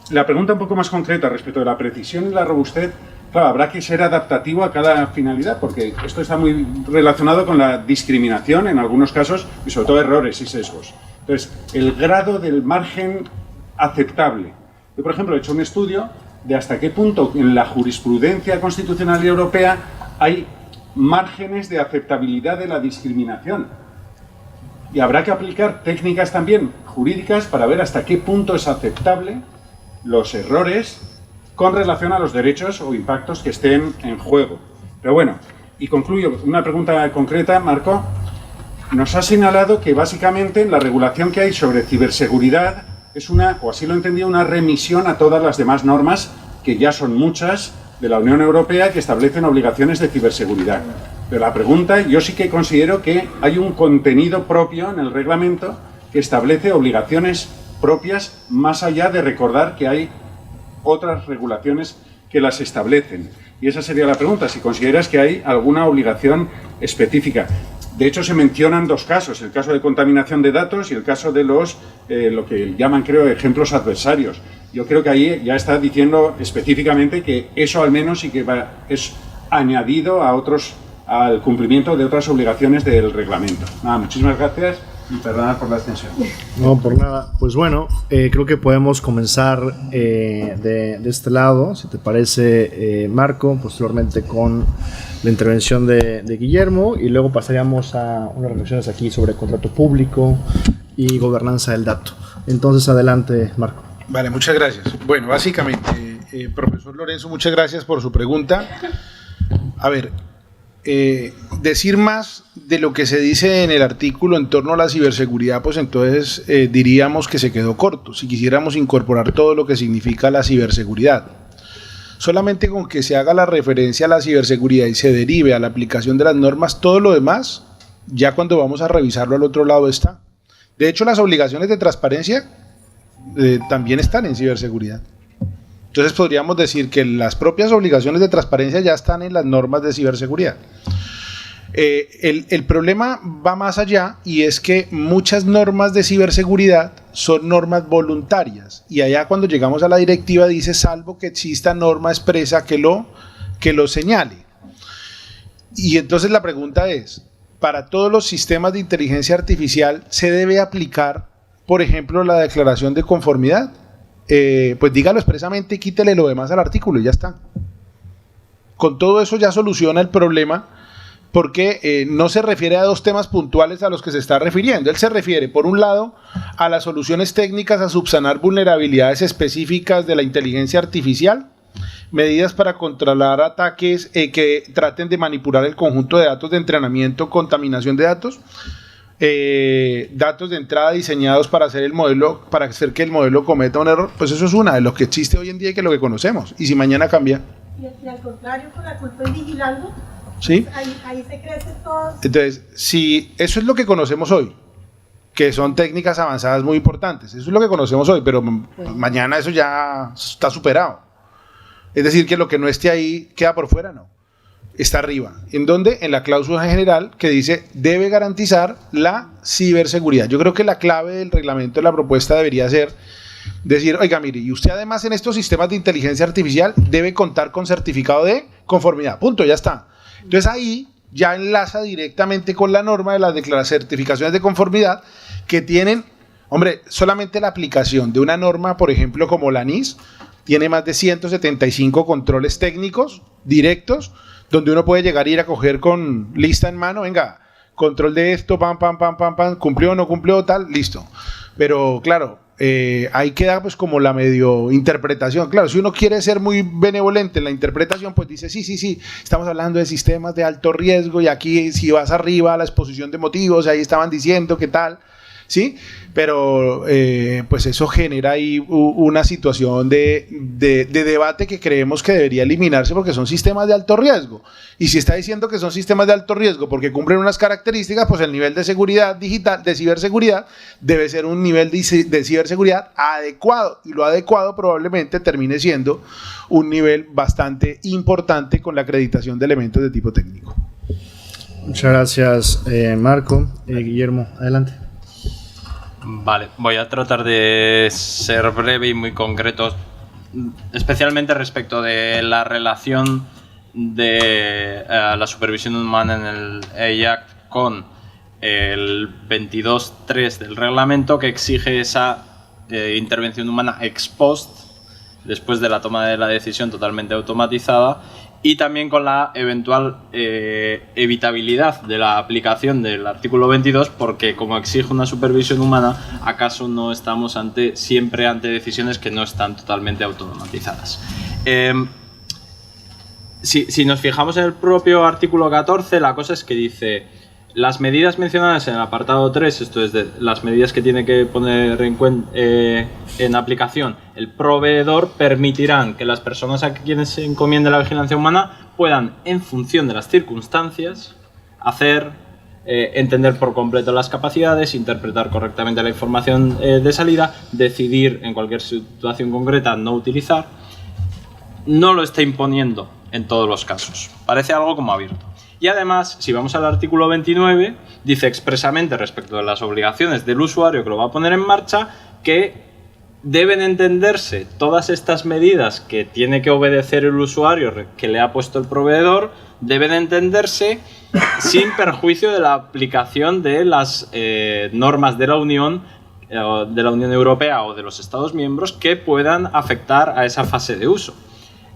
La pregunta un poco más concreta respecto de la precisión y la robustez, claro, habrá que ser adaptativo a cada finalidad, porque esto está muy relacionado con la discriminación en algunos casos, y sobre todo errores y sesgos. Entonces, el grado del margen aceptable. Yo, por ejemplo, he hecho un estudio de hasta qué punto en la jurisprudencia constitucional y europea hay márgenes de aceptabilidad de la discriminación. Y habrá que aplicar técnicas también jurídicas para ver hasta qué punto es aceptable los errores con relación a los derechos o impactos que estén en juego. Pero bueno, y concluyo, una pregunta concreta, Marco. Nos ha señalado que básicamente la regulación que hay sobre ciberseguridad es una, o así lo entendía, una remisión a todas las demás normas, que ya son muchas, de la Unión Europea, que establecen obligaciones de ciberseguridad. Pero la pregunta, yo sí que considero que hay un contenido propio en el reglamento que establece obligaciones propias, más allá de recordar que hay otras regulaciones que las establecen. Y esa sería la pregunta, si consideras que hay alguna obligación específica. De hecho, se mencionan dos casos, el caso de contaminación de datos y el caso de los, lo que llaman, creo, ejemplos adversarios. Yo creo que ahí ya está diciendo específicamente que eso al menos sí que es añadido a otros, al cumplimiento de otras obligaciones del reglamento. Nada, muchísimas gracias y perdonad por la extensión. No, por nada. Pues bueno, creo que podemos comenzar de este lado, si te parece, Marco, posteriormente con la intervención de Guillermo, y luego pasaríamos a unas reflexiones aquí sobre contrato público y gobernanza del dato. Entonces, adelante, Marco. Vale, muchas gracias. Bueno, básicamente, profesor Lorenzo, muchas gracias por su pregunta. A ver, decir más de lo que se dice en el artículo en torno a la ciberseguridad, pues entonces diríamos que se quedó corto, si quisiéramos incorporar todo lo que significa la ciberseguridad. Solamente con que se haga la referencia a la ciberseguridad y se derive a la aplicación de las normas, todo lo demás, ya cuando vamos a revisarlo al otro lado está. De hecho, las obligaciones de transparencia también están en ciberseguridad. Entonces podríamos decir que las propias obligaciones de transparencia ya están en las normas de ciberseguridad. El problema va más allá, y es que muchas normas de ciberseguridad son normas voluntarias, y allá cuando llegamos a la directiva dice salvo que exista norma expresa que lo señale. Y entonces la pregunta es, para todos los sistemas de inteligencia artificial se debe aplicar, por ejemplo, la declaración de conformidad. Pues dígalo expresamente y quítele lo demás al artículo y ya está. Con todo eso ya soluciona el problema, porque no se refiere a dos temas puntuales a los que se está refiriendo. Él se refiere, por un lado, a las soluciones técnicas a subsanar vulnerabilidades específicas de la inteligencia artificial, medidas para controlar ataques que traten de manipular el conjunto de datos de entrenamiento, contaminación de datos, datos de entrada diseñados para hacer el modelo, para hacer que el modelo cometa un error. Pues eso es una de lo que existe hoy en día y que es lo que conocemos. Y si mañana cambia. Y al contrario, con la culpa y vigilando, ¿sí? Ahí se crece todo. Entonces, si eso es lo que conocemos hoy, que son técnicas avanzadas muy importantes, eso es lo que conocemos hoy, pero mañana eso ya está superado. Es decir, que lo que no esté ahí queda por fuera, no. Está arriba. ¿En dónde? En la cláusula general que dice debe garantizar la ciberseguridad. Yo creo que la clave del reglamento de la propuesta debería ser decir, oiga, mire, y usted además en estos sistemas de inteligencia artificial debe contar con certificado de conformidad. Punto, ya está. Entonces ahí ya enlaza directamente con la norma de las certificaciones de conformidad que tienen, hombre, solamente la aplicación de una norma, por ejemplo, como la NIS, tiene más de 175 controles técnicos directos, donde uno puede llegar a ir a coger con lista en mano, venga, control de esto, pam, cumplió o no cumplió, tal, listo. Pero claro, ahí queda pues como la medio interpretación. Claro, si uno quiere ser muy benevolente en la interpretación, pues dice, sí, estamos hablando de sistemas de alto riesgo y aquí si vas arriba a la exposición de motivos, ahí estaban diciendo qué tal, ¿sí? Pero pues eso genera ahí una situación de debate que creemos que debería eliminarse porque son sistemas de alto riesgo. Y si está diciendo que son sistemas de alto riesgo porque cumplen unas características, pues el nivel de seguridad digital, de ciberseguridad, debe ser un nivel de ciberseguridad adecuado. Y lo adecuado probablemente termine siendo un nivel bastante importante con la acreditación de elementos de tipo técnico. Muchas gracias, Marco. Guillermo, adelante. Vale, voy a tratar de ser breve y muy concreto, especialmente respecto de la relación de la supervisión humana en el EIAC con el 22.3 del reglamento, que exige esa intervención humana ex post, después de la toma de la decisión totalmente automatizada, y también con la eventual evitabilidad de la aplicación del artículo 22, porque como exige una supervisión humana, ¿acaso no estamos siempre ante decisiones que no están totalmente automatizadas? Si nos fijamos en el propio artículo 14, la cosa es que dice: las medidas mencionadas en el apartado 3, esto es de las medidas que tiene que poner en aplicación el proveedor, permitirán que las personas a quienes se encomiende la vigilancia humana puedan, en función de las circunstancias, entender por completo las capacidades, interpretar correctamente la información de salida, decidir en cualquier situación concreta no utilizar. No lo está imponiendo en todos los casos, parece algo como abierto. Y además, si vamos al artículo 29, dice expresamente respecto de las obligaciones del usuario que lo va a poner en marcha, que deben entenderse todas estas medidas que tiene que obedecer el usuario que le ha puesto el proveedor, deben entenderse sin perjuicio de la aplicación de las normas de la Unión Europea o de los Estados miembros que puedan afectar a esa fase de uso.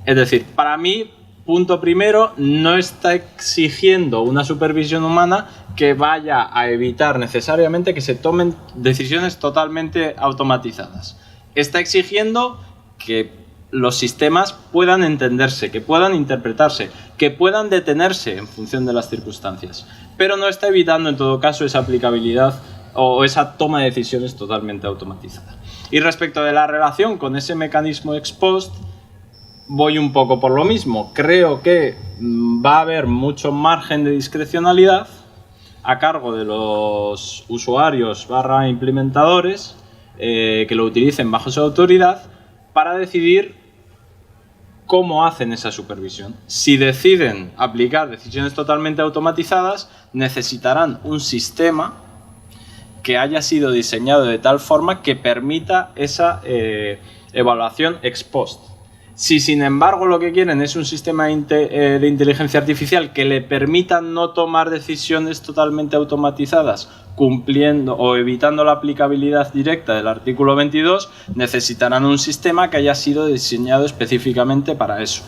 Es decir, para mí, punto primero, no está exigiendo una supervisión humana que vaya a evitar necesariamente que se tomen decisiones totalmente automatizadas. Está exigiendo que los sistemas puedan entenderse, que puedan interpretarse, que puedan detenerse en función de las circunstancias. Pero no está evitando en todo caso esa aplicabilidad o esa toma de decisiones totalmente automatizada. Y respecto de la relación con ese mecanismo ex post, voy un poco por lo mismo. Creo que va a haber mucho margen de discrecionalidad a cargo de los usuarios / implementadores que lo utilicen bajo su autoridad para decidir cómo hacen esa supervisión. Si deciden aplicar decisiones totalmente automatizadas, necesitarán un sistema que haya sido diseñado de tal forma que permita esa evaluación ex post. Si sin embargo lo que quieren es un sistema de inteligencia artificial que le permita no tomar decisiones totalmente automatizadas, cumpliendo o evitando la aplicabilidad directa del artículo 22, necesitarán un sistema que haya sido diseñado específicamente para eso.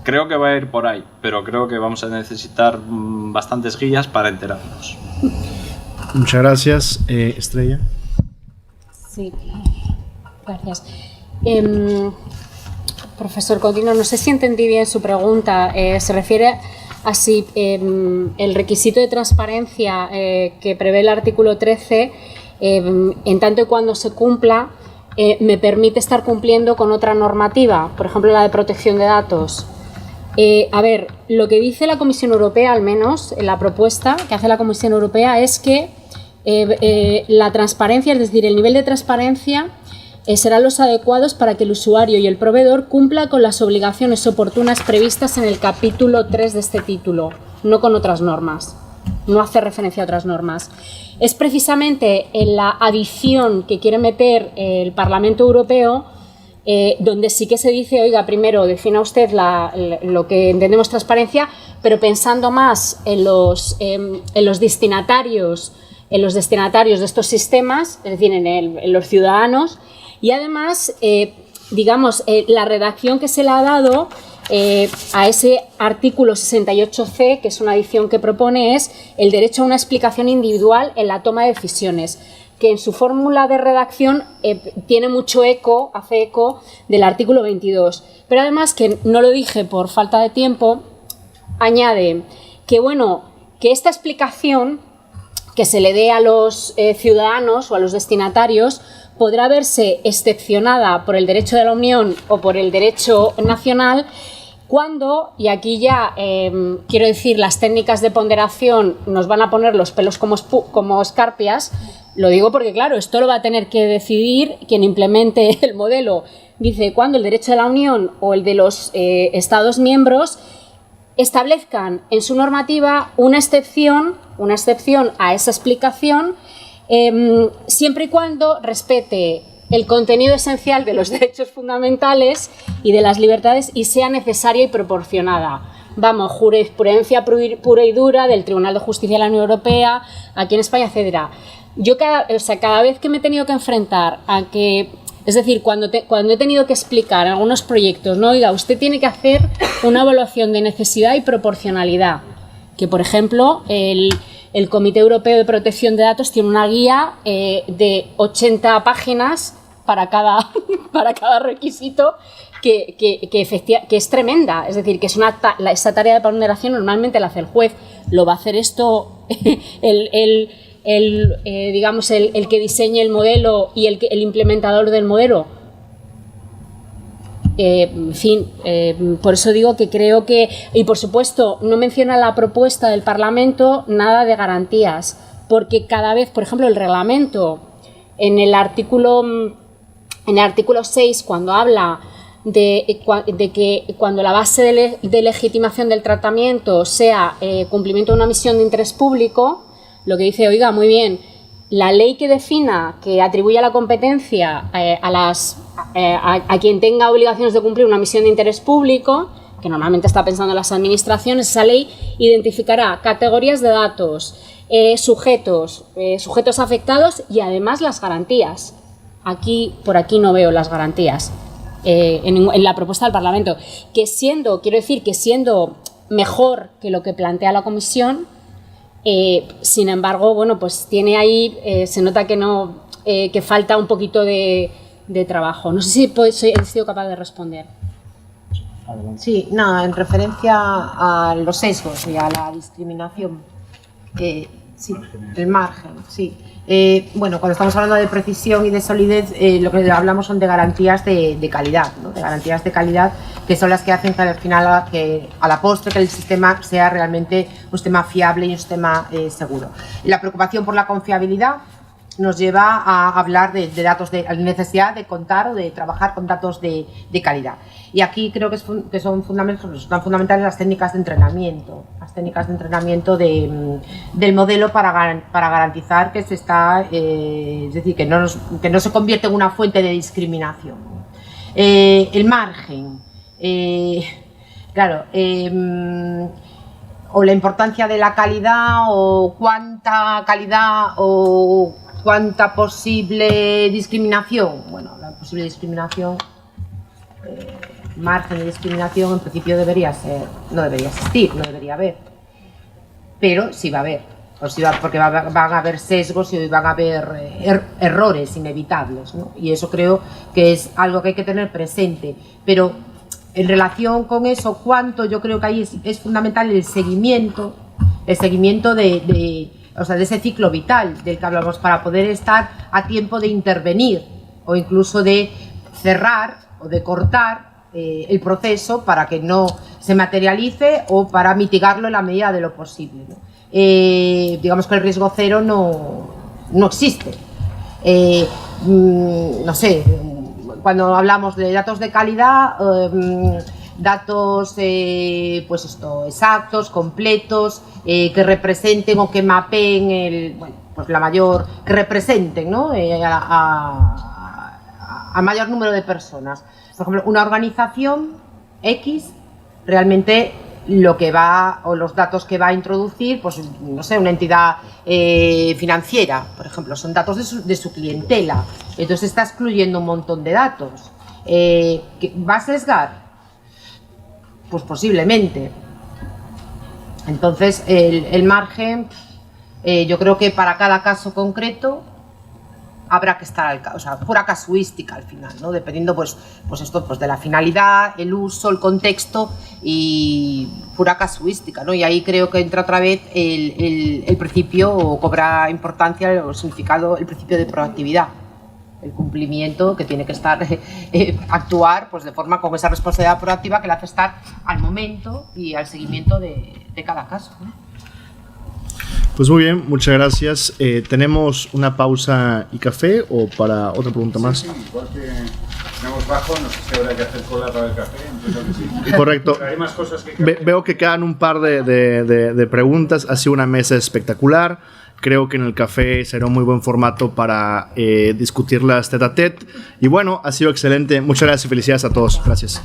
Creo que va a ir por ahí, pero creo que vamos a necesitar bastantes guías para enterarnos. Muchas gracias. Estrella. Sí, gracias. Profesor Cotino, no sé si entendí bien su pregunta. Se refiere a si el requisito de transparencia que prevé el artículo 13, en tanto y cuando se cumpla, me permite estar cumpliendo con otra normativa, por ejemplo la de protección de datos. A ver, lo que dice la Comisión Europea, al menos en la propuesta que hace la Comisión Europea, es que la transparencia, es decir, el nivel de transparencia, serán los adecuados para que el usuario y el proveedor cumpla con las obligaciones oportunas previstas en el capítulo 3 de este título, no con otras normas, no hace referencia a otras normas. Es precisamente en la adición que quiere meter el Parlamento Europeo donde sí que se dice, oiga, primero defina usted lo que entendemos transparencia, pero pensando más en los destinatarios de estos sistemas, es decir, en los ciudadanos. Y además, digamos, la redacción que se le ha dado a ese artículo 68C, que es una adición que propone, es el derecho a una explicación individual en la toma de decisiones, que en su fórmula de redacción tiene mucho eco, hace eco del artículo 22. Pero además, que no lo dije por falta de tiempo, añade que, bueno, que esta explicación que se le dé a los ciudadanos o a los destinatarios podrá verse excepcionada por el derecho de la Unión o por el derecho nacional cuando, y aquí ya quiero decir, las técnicas de ponderación nos van a poner los pelos como escarpias. Lo digo porque, claro, esto lo va a tener que decidir quien implemente el modelo. Dice, cuando el derecho de la Unión o el de los Estados miembros establezcan en su normativa una excepción a esa explicación, siempre y cuando respete el contenido esencial de los derechos fundamentales y de las libertades y sea necesaria y proporcionada. Vamos, jurisprudencia pura y dura del Tribunal de Justicia de la Unión Europea, aquí en España, etcétera. Yo cada vez que me he tenido que enfrentar a que, es decir, cuando he tenido que explicar algunos proyectos, no, oiga, usted tiene que hacer una evaluación de necesidad y proporcionalidad, que por ejemplo el Comité Europeo de Protección de Datos tiene una guía de 80 páginas para cada requisito que es tremenda. Es decir, que es esa tarea de ponderación normalmente la hace el juez. Lo va a hacer esto digamos, el que diseñe el modelo y el implementador del modelo. En fin, por eso digo que creo que, y por supuesto no menciona la propuesta del Parlamento nada de garantías, porque cada vez, por ejemplo, el reglamento en el artículo 6, cuando habla de que cuando la base de legitimación del tratamiento sea cumplimiento de una misión de interés público, lo que dice, oiga, muy bien, la ley que defina, que atribuye la competencia a quien tenga obligaciones de cumplir una misión de interés público, que normalmente está pensando en las administraciones, esa ley identificará categorías de datos, sujetos afectados y además las garantías. Por aquí no veo las garantías en la propuesta del Parlamento, siendo mejor que lo que plantea la Comisión. Sin embargo, bueno, pues tiene ahí, se nota que falta un poquito de trabajo. No sé si he sido capaz de responder. Sí, no, en referencia a los sesgos y a la discriminación, sí, el margen, sí. Bueno, cuando estamos hablando de precisión y de solidez, lo que hablamos son de garantías de calidad, ¿no? De garantías de calidad que son las que hacen que al final, que a la postre, que el sistema sea realmente un sistema fiable y un sistema seguro. La preocupación por la confiabilidad nos lleva a hablar de datos, de la necesidad de contar o de trabajar con datos de calidad. Y aquí creo que son fundamentales las técnicas de entrenamiento, del modelo para garantizar que se está, es decir, que no se convierte en una fuente de discriminación. El margen, claro, o la importancia de la calidad, o cuánta calidad, o cuánta posible discriminación. Bueno, la posible discriminación, margen de discriminación en principio no debería existir, no debería haber, pero sí va a haber, porque van a haber sesgos y van a haber errores inevitables, ¿no? Y eso creo que es algo que hay que tener presente, pero en relación con eso, yo creo que ahí es fundamental el seguimiento de ese ciclo vital del que hablamos, para poder estar a tiempo de intervenir o incluso de cerrar o de cortar el proceso para que no se materialice o para mitigarlo en la medida de lo posible, ¿no? Digamos que el riesgo cero no existe. No sé, cuando hablamos de datos de calidad, datos pues exactos, completos, que representen o que mapeen que representen, ¿no? a mayor número de personas. Por ejemplo, una organización X realmente lo que va, o los datos que va a introducir, pues no sé, una entidad financiera, por ejemplo, son datos de su clientela. Entonces está excluyendo un montón de datos. ¿Va a sesgar? pues posiblemente. Entonces, el margen, yo creo que para cada caso concreto habrá que estar o sea, pura casuística al final, ¿no? Dependiendo pues esto, pues de la finalidad, el uso, el contexto y pura casuística, ¿no? Y ahí creo que entra otra vez el principio, o cobra importancia o significado, el principio de proactividad, el cumplimiento que tiene que estar, actuar pues de forma con esa responsabilidad proactiva que le hace estar al momento y al seguimiento de cada caso, ¿no? Pues muy bien, muchas gracias. ¿Tenemos una pausa y café o para otra pregunta más? Sí, igual que tenemos bajo, no sé si habrá que hacer cola para el café, entiendo que sí. Correcto. Hay más cosas que Veo que quedan un par de preguntas. Ha sido una mesa espectacular. Creo que en el café será un muy buen formato para discutirlas tete a tete. Y bueno, ha sido excelente. Muchas gracias y felicidades a todos. Gracias.